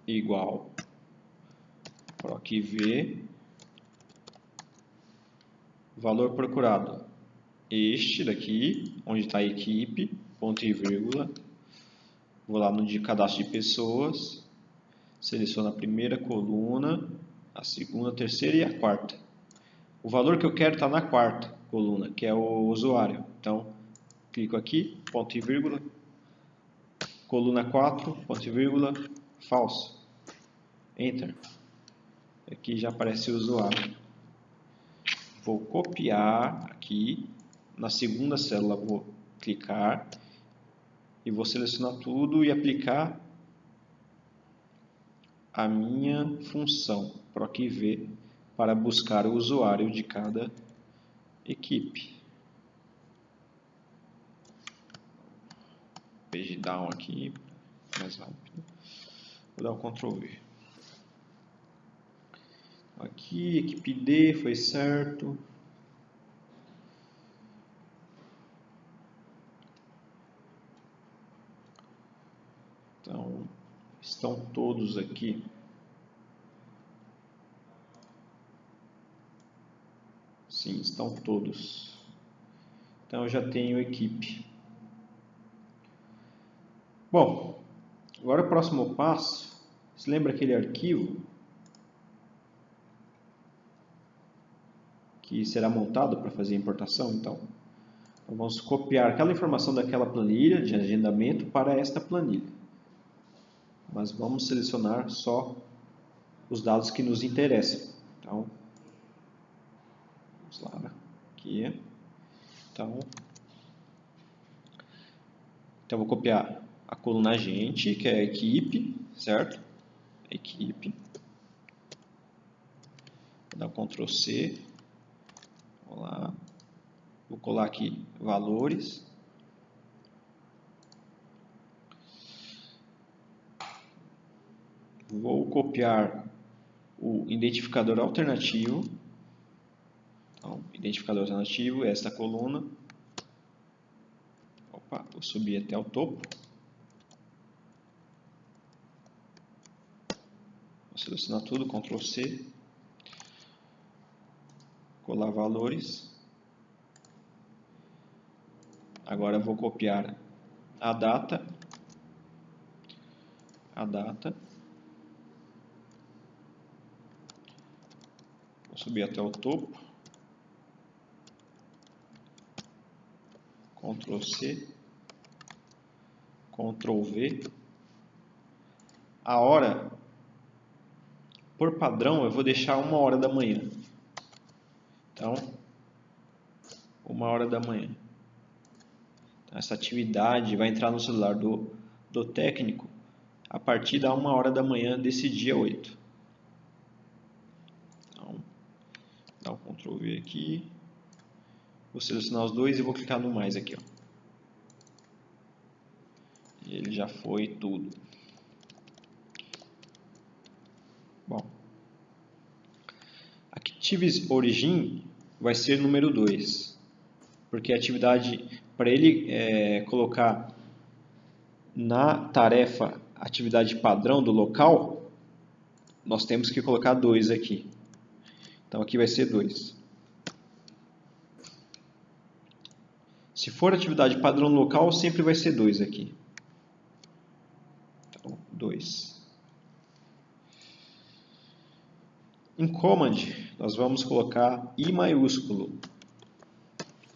igual PROC-V, valor procurado, este daqui, onde está a equipe, ponto e vírgula, vou lá no de cadastro de pessoas, seleciono a primeira coluna, a segunda, a terceira e a quarta. O valor que eu quero está na quarta coluna, que é o usuário. Então, clico aqui, ponto e vírgula, coluna 4, ponto e vírgula, falso. Enter. Aqui já aparece o usuário. Vou copiar aqui, na segunda célula vou clicar e vou selecionar tudo e aplicar a minha função PROC-V para buscar o usuário de cada equipe. Page down aqui, mais rápido. Vou dar um Ctrl V. Aqui, equipe D foi certo. Então, estão todos aqui. Sim, estão todos. Então, eu já tenho equipe. Bom, agora o próximo passo. Você lembra aquele arquivo que será montado para fazer a importação? Então, vamos copiar aquela informação daquela planilha de agendamento para esta planilha. Mas vamos selecionar só os dados que nos interessam. Então, vamos lá, aqui. Então vou copiar a coluna agente, que é a equipe, certo? Equipe. Vou dar um Ctrl C. Vamos lá. Vou colar aqui valores. Vou copiar o identificador alternativo. Então, identificador alternativo, esta coluna. Opa, vou subir até o topo. Vou selecionar tudo, Ctrl C. Colar valores. Agora vou copiar a data. Vou subir até o topo. Ctrl C. Ctrl V. A hora, por padrão, eu vou deixar 1h da manhã. Então, 1h da manhã. Essa atividade vai entrar no celular do do técnico a partir da 1h da manhã desse dia 8. Então, dá um Ctrl V aqui. Vou selecionar os dois e vou clicar no mais aqui, ó. E ele já foi tudo. Bom, Activities Origin vai ser número 2, porque a atividade, para ele colocar na tarefa atividade padrão do local, nós temos que colocar 2 aqui. Então aqui vai ser 2. Se for atividade padrão local, sempre vai ser 2 aqui. Então, 2. Em command, nós vamos colocar I maiúsculo.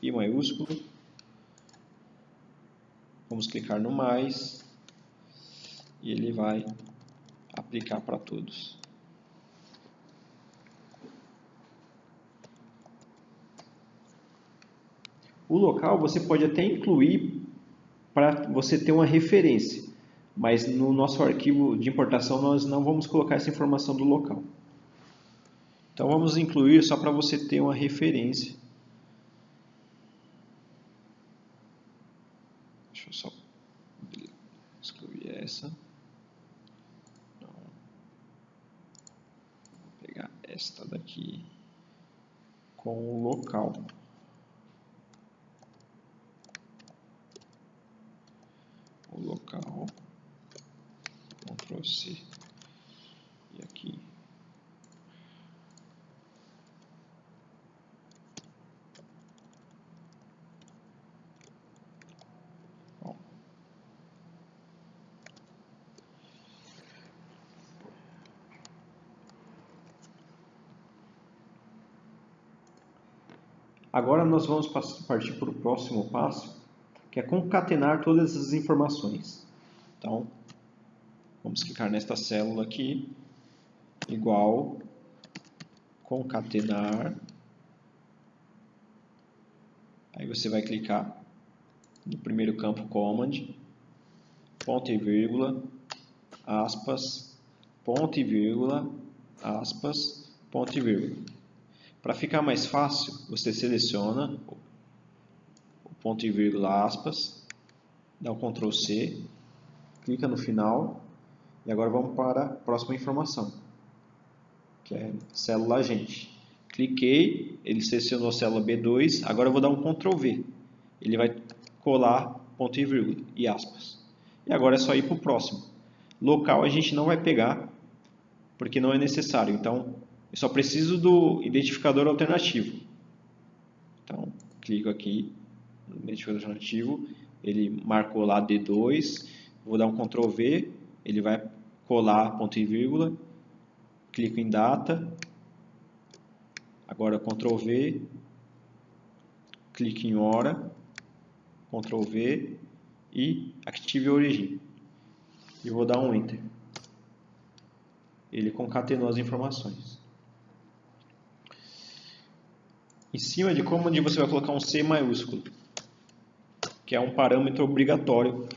I maiúsculo. Vamos clicar no mais. E ele vai aplicar para todos. O local você pode até incluir para você ter uma referência. Mas no nosso arquivo de importação nós não vamos colocar essa informação do local. Então vamos incluir só para você ter uma referência. Deixa eu só excluir essa. Não. Vou pegar esta daqui com o local. O local. Ctrl C. E aqui. Agora nós vamos partir para o próximo passo, que é concatenar todas essas informações. Então, vamos clicar nesta célula aqui, igual, concatenar. Aí você vai clicar no primeiro campo command, ponto e vírgula, aspas, ponto e vírgula, aspas, ponto e vírgula. Para ficar mais fácil, você seleciona o ponto e vírgula, aspas, dá um Ctrl C, clica no final e agora vamos para a próxima informação, que é célula agente. Cliquei, ele selecionou a célula B2, agora eu vou dar um Ctrl V. Ele vai colar ponto e vírgula e aspas. E agora é só ir para o próximo. Local a gente não vai pegar, porque não é necessário. Então, eu só preciso do identificador alternativo. Então, clico aqui no identificador alternativo, ele marcou lá D2, vou dar um Ctrl V, ele vai colar ponto e vírgula, clico em data, agora Ctrl V, clico em hora, Ctrl V e Active Origin. E vou dar um Enter. Ele concatenou as informações. Em cima de command você vai colocar um C maiúsculo, que é um parâmetro obrigatório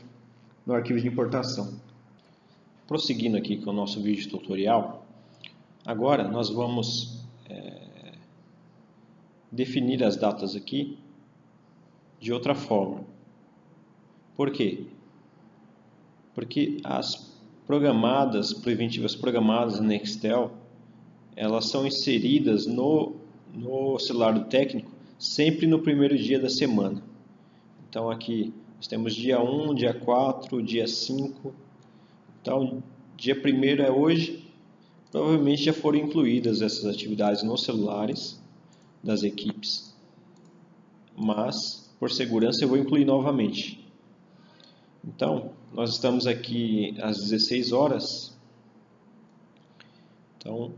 no arquivo de importação. Prosseguindo aqui com o nosso vídeo tutorial, agora nós vamos definir as datas aqui de outra forma. Por quê? Porque as preventivas programadas no Nextel, elas são inseridas no celular do técnico sempre no primeiro dia da semana. Então aqui nós temos dia 1, dia 4, dia 5. Então, dia 1º é hoje. Provavelmente já foram incluídas essas atividades nos celulares das equipes. Mas, por segurança, eu vou incluir novamente. Então, nós estamos aqui às 16 horas. Então,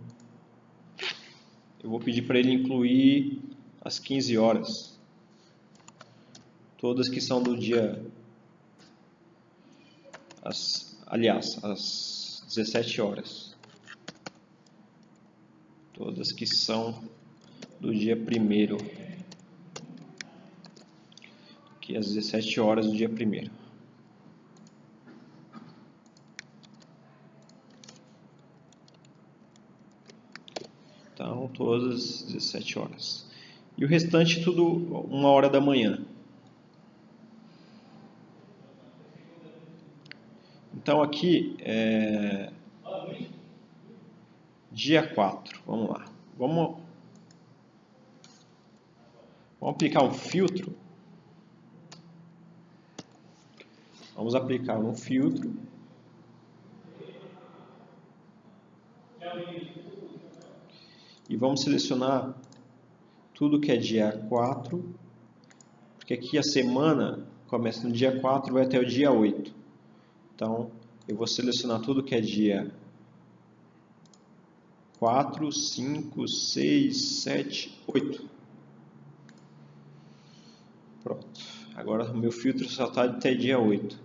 eu vou pedir para ele incluir às 15 horas. Todas que são do dia... Aliás, às 17 horas. Todas que são do dia 1º. Aqui às 17 horas do dia 1º. todas 17 horas. E o restante tudo 1 hora da manhã. Então aqui é dia 4. Vamos lá. Vamos aplicar um filtro. Vamos aplicar um filtro. E vamos selecionar tudo que é dia 4, porque aqui a semana começa no dia 4 e vai até o dia 8. Então, eu vou selecionar tudo que é dia 4, 5, 6, 7, 8. Pronto. Agora o meu filtro só está até dia 8.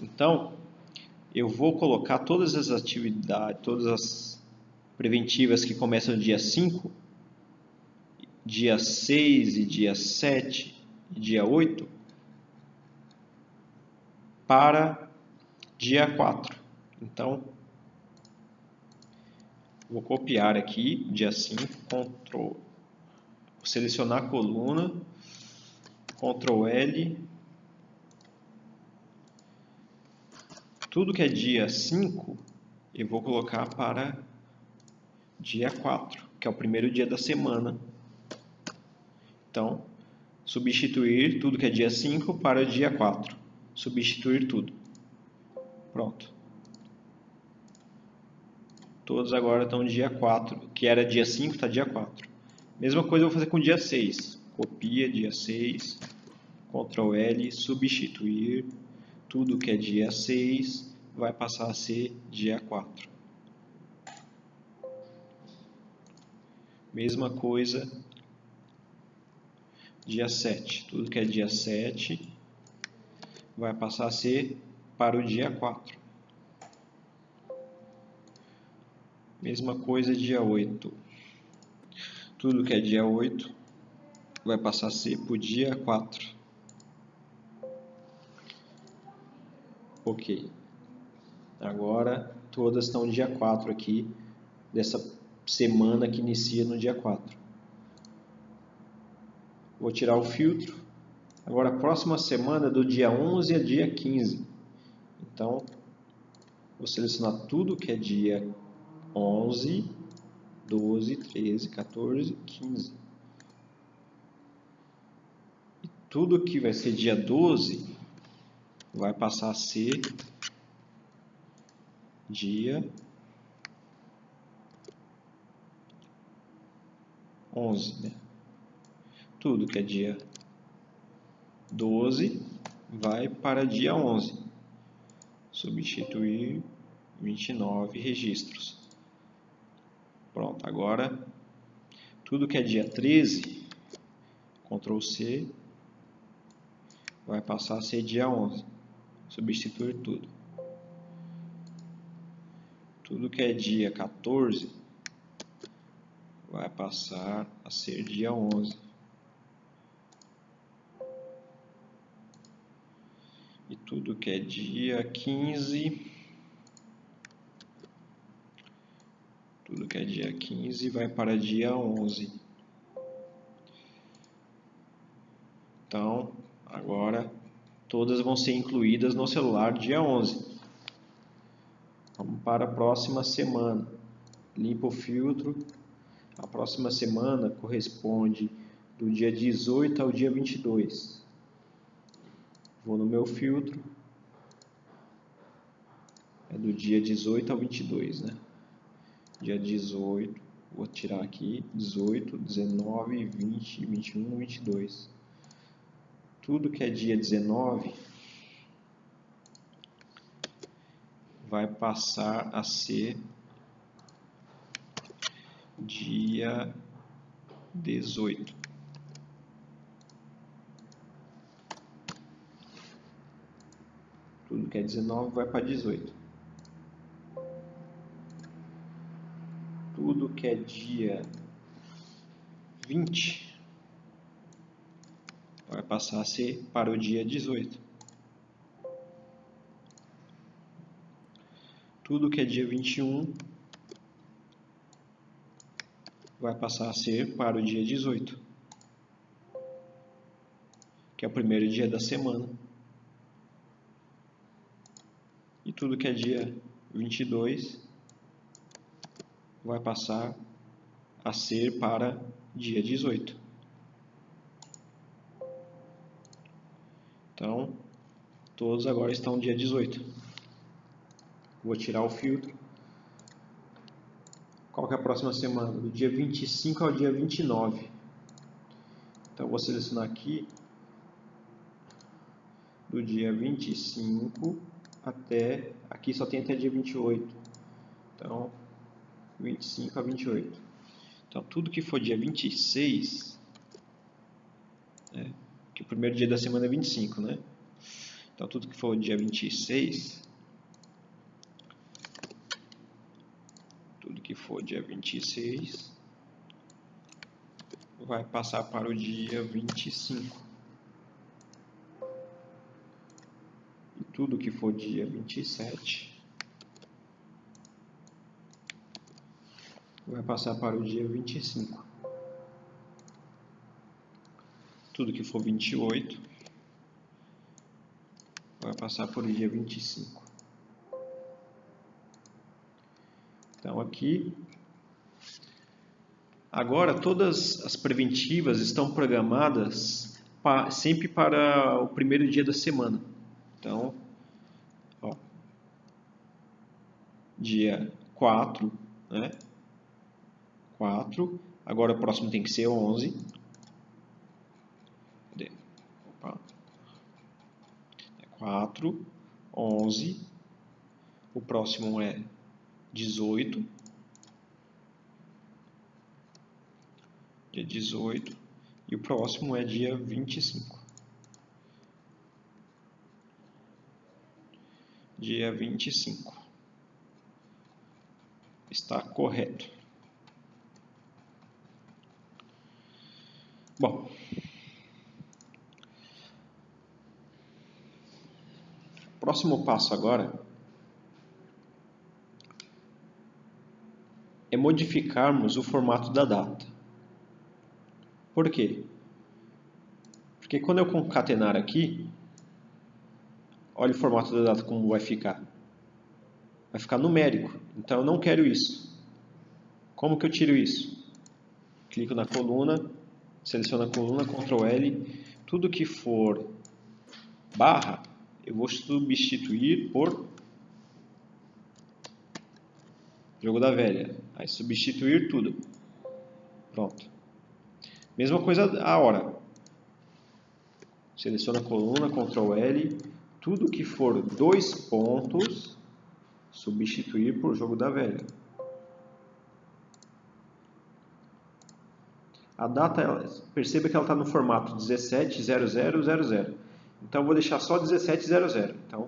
Então, eu vou colocar todas as atividades, todas as preventivas que começam no dia 5, dia 6 e dia 7 e dia 8 para dia 4. Então, vou copiar aqui, dia 5, vou selecionar a coluna, Ctrl L, tudo que é dia 5, eu vou colocar para dia 4, que é o primeiro dia da semana. Então, substituir tudo que é dia 5 para dia 4. Substituir tudo. Pronto. Todos agora estão dia 4, que era dia 5, está dia 4. Mesma coisa eu vou fazer com dia 6. Copia dia 6, Ctrl L, substituir tudo que é dia 6, vai passar a ser dia 4. Mesma coisa dia 7. Tudo que é dia 7 vai passar a ser para o dia 4. Mesma coisa dia 8. Tudo que é dia 8 vai passar a ser para o dia 4. Ok. Agora todas estão no dia 4 aqui, dessa semana que inicia no dia 4. Vou tirar o filtro. Agora a próxima semana do dia 11 a dia 15. Então, vou selecionar tudo que é dia 11, 12, 13, 14, 15. E tudo que vai ser dia 12 vai passar a ser dia 11, né? Tudo que é dia 12 vai para dia 11. Substituir 29 registros. Pronto, agora tudo que é dia 13, Ctrl C, vai passar a ser dia 11. Substituir tudo. Tudo que é dia 14 vai passar a ser dia 11. E tudo que é dia 15, tudo que é dia 15 vai para dia 11. Então, agora todas vão ser incluídas no celular dia 11. Vamos para a próxima semana. Limpa o filtro. A próxima semana corresponde do dia 18 ao dia 22. Vou no meu filtro. É do dia 18 ao 22, né? Dia 18, vou tirar aqui, 18, 19, 20, 21, 22. Tudo que é dia 19 vai passar a ser dia 18. Tudo que é 19 vai para 18. Tudo que é dia 20 vai passar a ser para o dia 18. Tudo que é dia 21 vai passar a ser para o dia 18, que é o primeiro dia da semana. E tudo que é dia 22 vai passar a ser para dia 18. Então, todos agora estão dia 18. Vou tirar o filtro. Qual que é a próxima semana? Do dia 25 ao dia 29. Então, vou selecionar aqui do dia 25 até... Aqui só tem até dia 28. Então, 25 a 28. Então, tudo que for dia 26... que o primeiro dia da semana é 25, né? Então, tudo que for dia 26... Tudo que for dia 26 vai passar para o dia 25. E tudo que for dia 27 vai passar para o dia 25. Tudo que for 28 vai passar para o dia 25. Então aqui, agora todas as preventivas estão programadas sempre para o primeiro dia da semana. Então, ó, dia 4, né? 4, agora o próximo tem que ser 11. Cadê? Opa. 4, 11, o próximo é 18, dia 18, e o próximo é dia 25. Dia 25. Está correto. Bom, próximo passo agora é modificarmos o formato da data. Por quê? Porque quando eu concatenar aqui, olha o formato da data como vai ficar. Vai ficar numérico, então eu não quero isso. Como que eu tiro isso? Clico na coluna, seleciono a coluna, Ctrl L, tudo que for barra, eu vou substituir por jogo da velha. Aí substituir tudo. Pronto. Mesma coisa a hora. Seleciona a coluna, Ctrl L, tudo que for 2 pontos, substituir por jogo da velha. A data, perceba que ela está no formato 170000. Então, eu vou deixar só 1700. Então,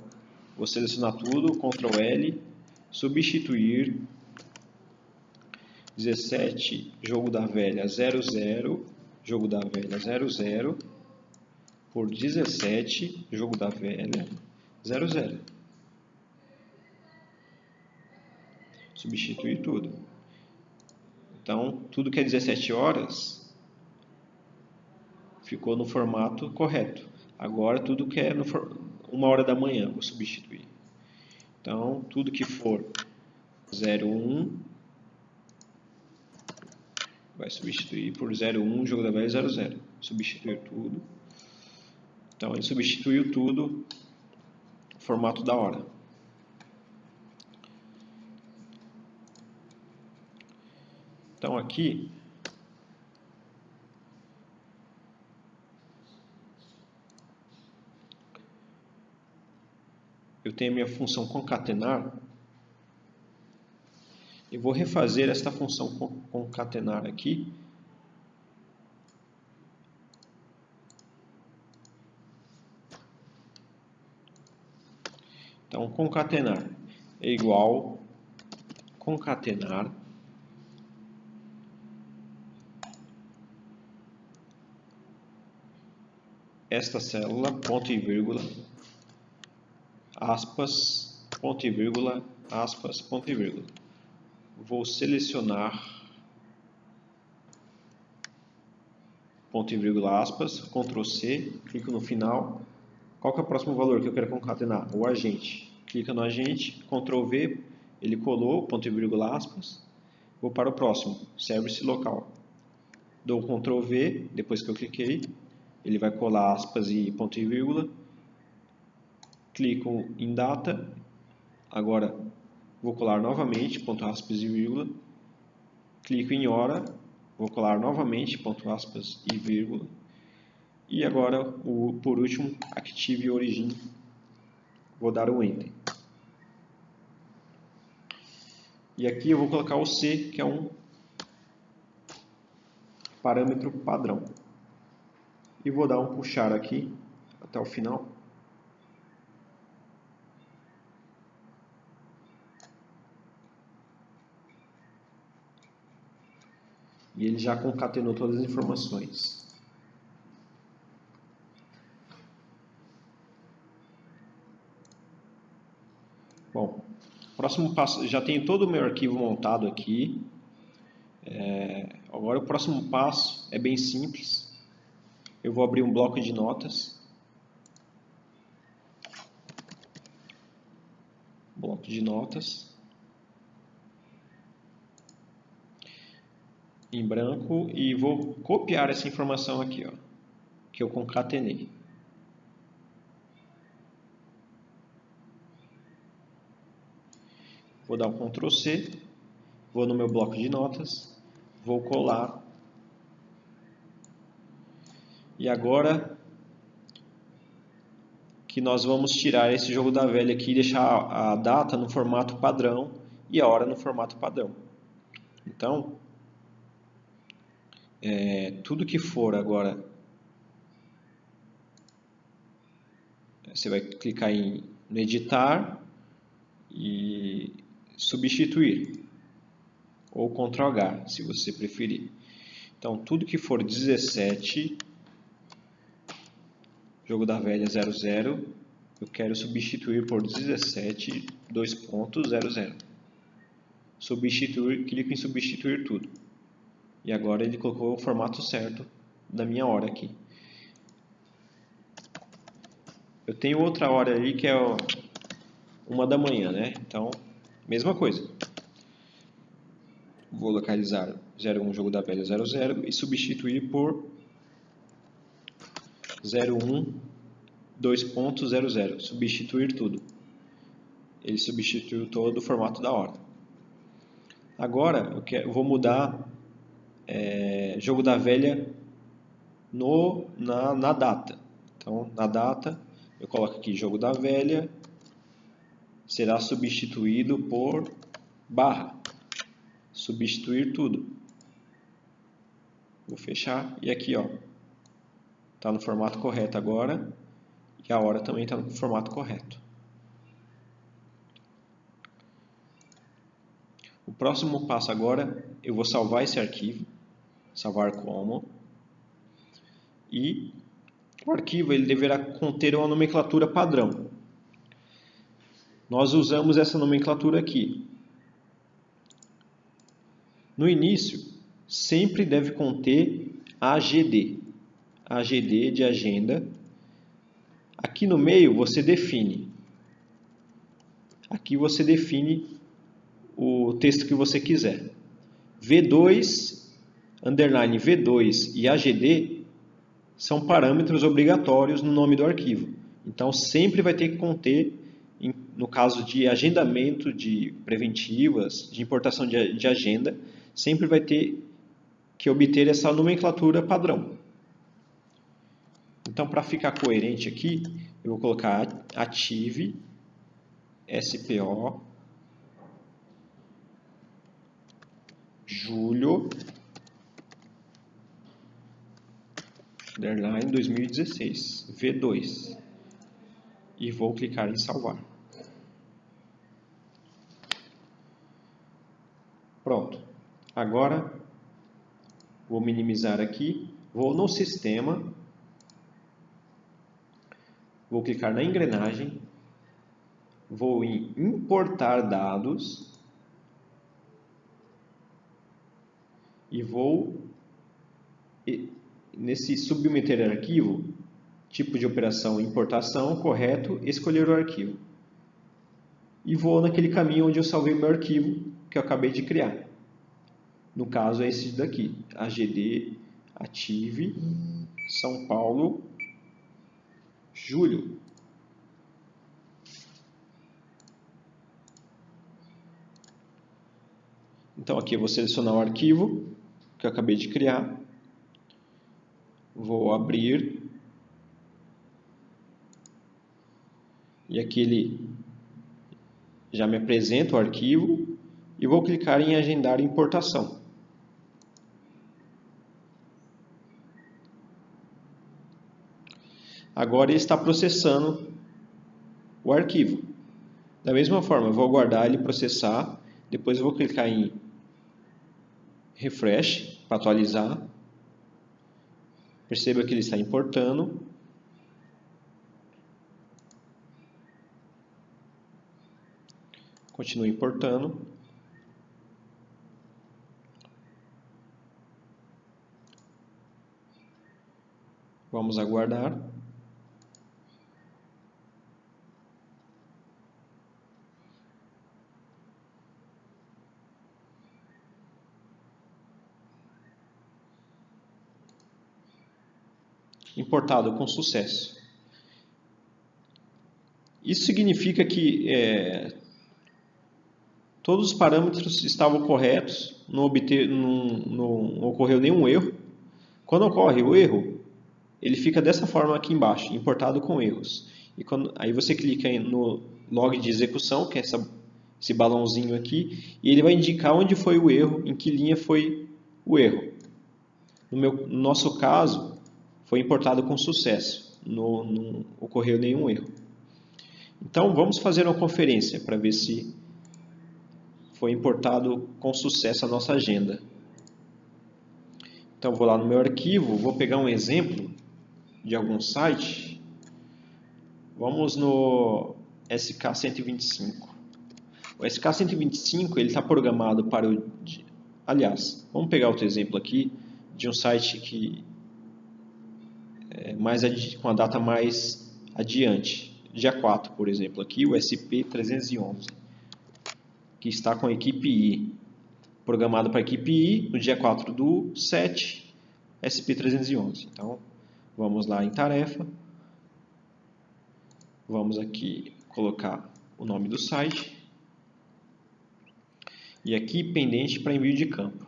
vou selecionar tudo, Ctrl L, substituir 17 jogo da velha 00, jogo da velha 00, por 17 jogo da velha 00. Substituir tudo. Então, tudo que é 17 horas ficou no formato correto. Agora, tudo que é 1 hora da manhã, vou substituir. Então, tudo que for 01 vai substituir por 01, jogo da velha 00. Substituir tudo. Então, ele substituiu tudo no formato da hora. Então, aqui, eu tenho a minha função concatenar. Eu vou refazer esta função concatenar aqui. Então, concatenar é igual concatenar esta célula, ponto e vírgula, aspas, ponto e vírgula, aspas, ponto e vírgula. Vou selecionar ponto e vírgula aspas, Ctrl C, clico no final. Qual que é o próximo valor que eu quero concatenar? O agente. Clica no agente, Ctrl V, ele colou, ponto e vírgula aspas. Vou para o próximo, service local. Dou Ctrl V, depois que eu cliquei, ele vai colar aspas e ponto e vírgula. Clico em data, agora vou colar novamente, ponto aspas e vírgula. Clico em hora, vou colar novamente, ponto aspas e vírgula. E agora, por último, Active Origin, vou dar um Enter. E aqui eu vou colocar o C, que é um parâmetro padrão. E vou dar um puxar aqui, até o final. E ele já concatenou todas as informações. Bom, próximo passo, já tenho todo o meu arquivo montado aqui. Agora o próximo passo é bem simples. Eu vou abrir um bloco de notas. Bloco de notas. Em branco e vou copiar essa informação aqui, ó, que eu concatenei. Vou dar um Ctrl C, vou no meu bloco de notas, vou colar. E agora que nós vamos tirar esse jogo da velha aqui e deixar a data no formato padrão e a hora no formato padrão. Então, tudo que for agora, você vai clicar no editar e substituir, ou Ctrl H, se você preferir. Então, tudo que for 17, jogo da velha 00, eu quero substituir por 17, 2.00. Substituir, clico em substituir tudo. E agora ele colocou o formato certo da minha hora aqui. Eu tenho outra hora ali que é 1 da manhã, né? Então, mesma coisa. Vou localizar 01 jogo da velha 00 e substituir por 01 2.00. Substituir tudo. Ele substituiu todo o formato da hora. Agora eu vou mudar jogo da velha na data. Então, na data, eu coloco aqui jogo da velha, será substituído por barra. Substituir tudo. Vou fechar e aqui, ó, está no formato correto agora e a hora também está no formato correto. O próximo passo agora, eu vou salvar esse arquivo, salvar como, e o arquivo ele deverá conter uma nomenclatura padrão. Nós usamos essa nomenclatura aqui. No início, sempre deve conter AGD. AGD de agenda. Aqui no meio você define. Aqui você define o texto que você quiser. V2, underline V2 e AGD são parâmetros obrigatórios no nome do arquivo. Então, sempre vai ter que conter, no caso de agendamento de preventivas, de importação de agenda, sempre vai ter que obter essa nomenclatura padrão. Então, para ficar coerente aqui, eu vou colocar Active SPO julho underline 2016 V2 e vou clicar em salvar. Pronto. Agora vou minimizar aqui, vou no sistema, vou clicar na engrenagem, vou em importar dados e vou nesse submeter arquivo, tipo de operação importação, correto, escolher o arquivo. E vou naquele caminho onde eu salvei meu arquivo que eu acabei de criar. No caso é esse daqui, AGD Ative São Paulo Julho. Então aqui eu vou selecionar o arquivo que eu acabei de criar. Vou abrir. E aqui ele já me apresenta o arquivo. E vou clicar em agendar importação. Agora ele está processando o arquivo. Da mesma forma, eu vou aguardar ele processar. Depois eu vou clicar em refresh para atualizar. Perceba que ele está importando. Continue importando. Vamos aguardar. Importado com sucesso. Isso significa que todos os parâmetros estavam corretos, não ocorreu nenhum erro. Quando ocorre o erro, ele fica dessa forma aqui embaixo, importado com erros. E aí você clica no log de execução, que é esse balãozinho aqui, e ele vai indicar onde foi o erro, em que linha foi o erro. No nosso caso, foi importado com sucesso, não ocorreu nenhum erro. Então vamos fazer uma conferência para ver se foi importado com sucesso a nossa agenda. Então vou lá no meu arquivo, vou pegar um exemplo de algum site. Vamos no SK125. O SK125 ele está programado para o... Aliás, vamos pegar outro exemplo aqui de um site que com a data mais adiante. Dia 4, por exemplo, aqui o SP311, que está com a equipe I. Programado para a equipe I, no dia 4/7, SP311. Então, vamos lá em tarefa. Vamos aqui colocar o nome do site. E aqui, pendente para envio de campo.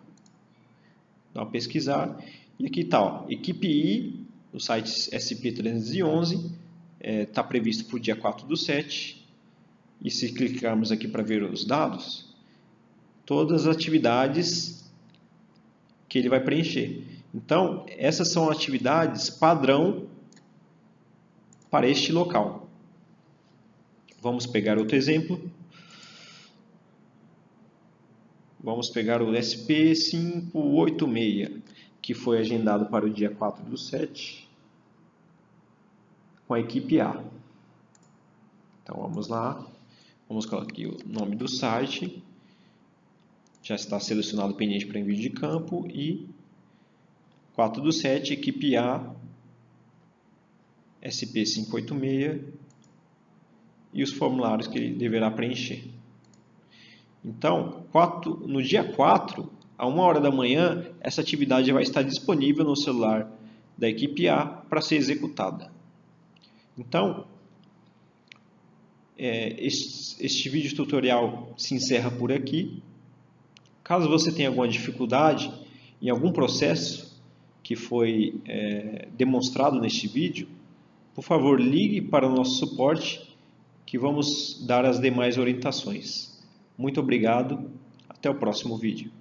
Dá uma pesquisar. E aqui está, ó, equipe I, o site SP311, está previsto para o dia 4/7. E se clicarmos aqui para ver os dados, todas as atividades que ele vai preencher. Então, essas são atividades padrão para este local. Vamos pegar outro exemplo. Vamos pegar o SP586, que foi agendado para o dia 4/7, com a equipe A. Então, vamos lá. Vamos colocar aqui o nome do site. Já está selecionado pendente para envio de campo. E 4/7, equipe A, SP586 e os formulários que ele deverá preencher. Então, no dia 4, a 1h da manhã, essa atividade vai estar disponível no celular da equipe A para ser executada. Então, este vídeo tutorial se encerra por aqui. Caso você tenha alguma dificuldade em algum processo que foi demonstrado neste vídeo, por favor, ligue para o nosso suporte que vamos dar as demais orientações. Muito obrigado, até o próximo vídeo.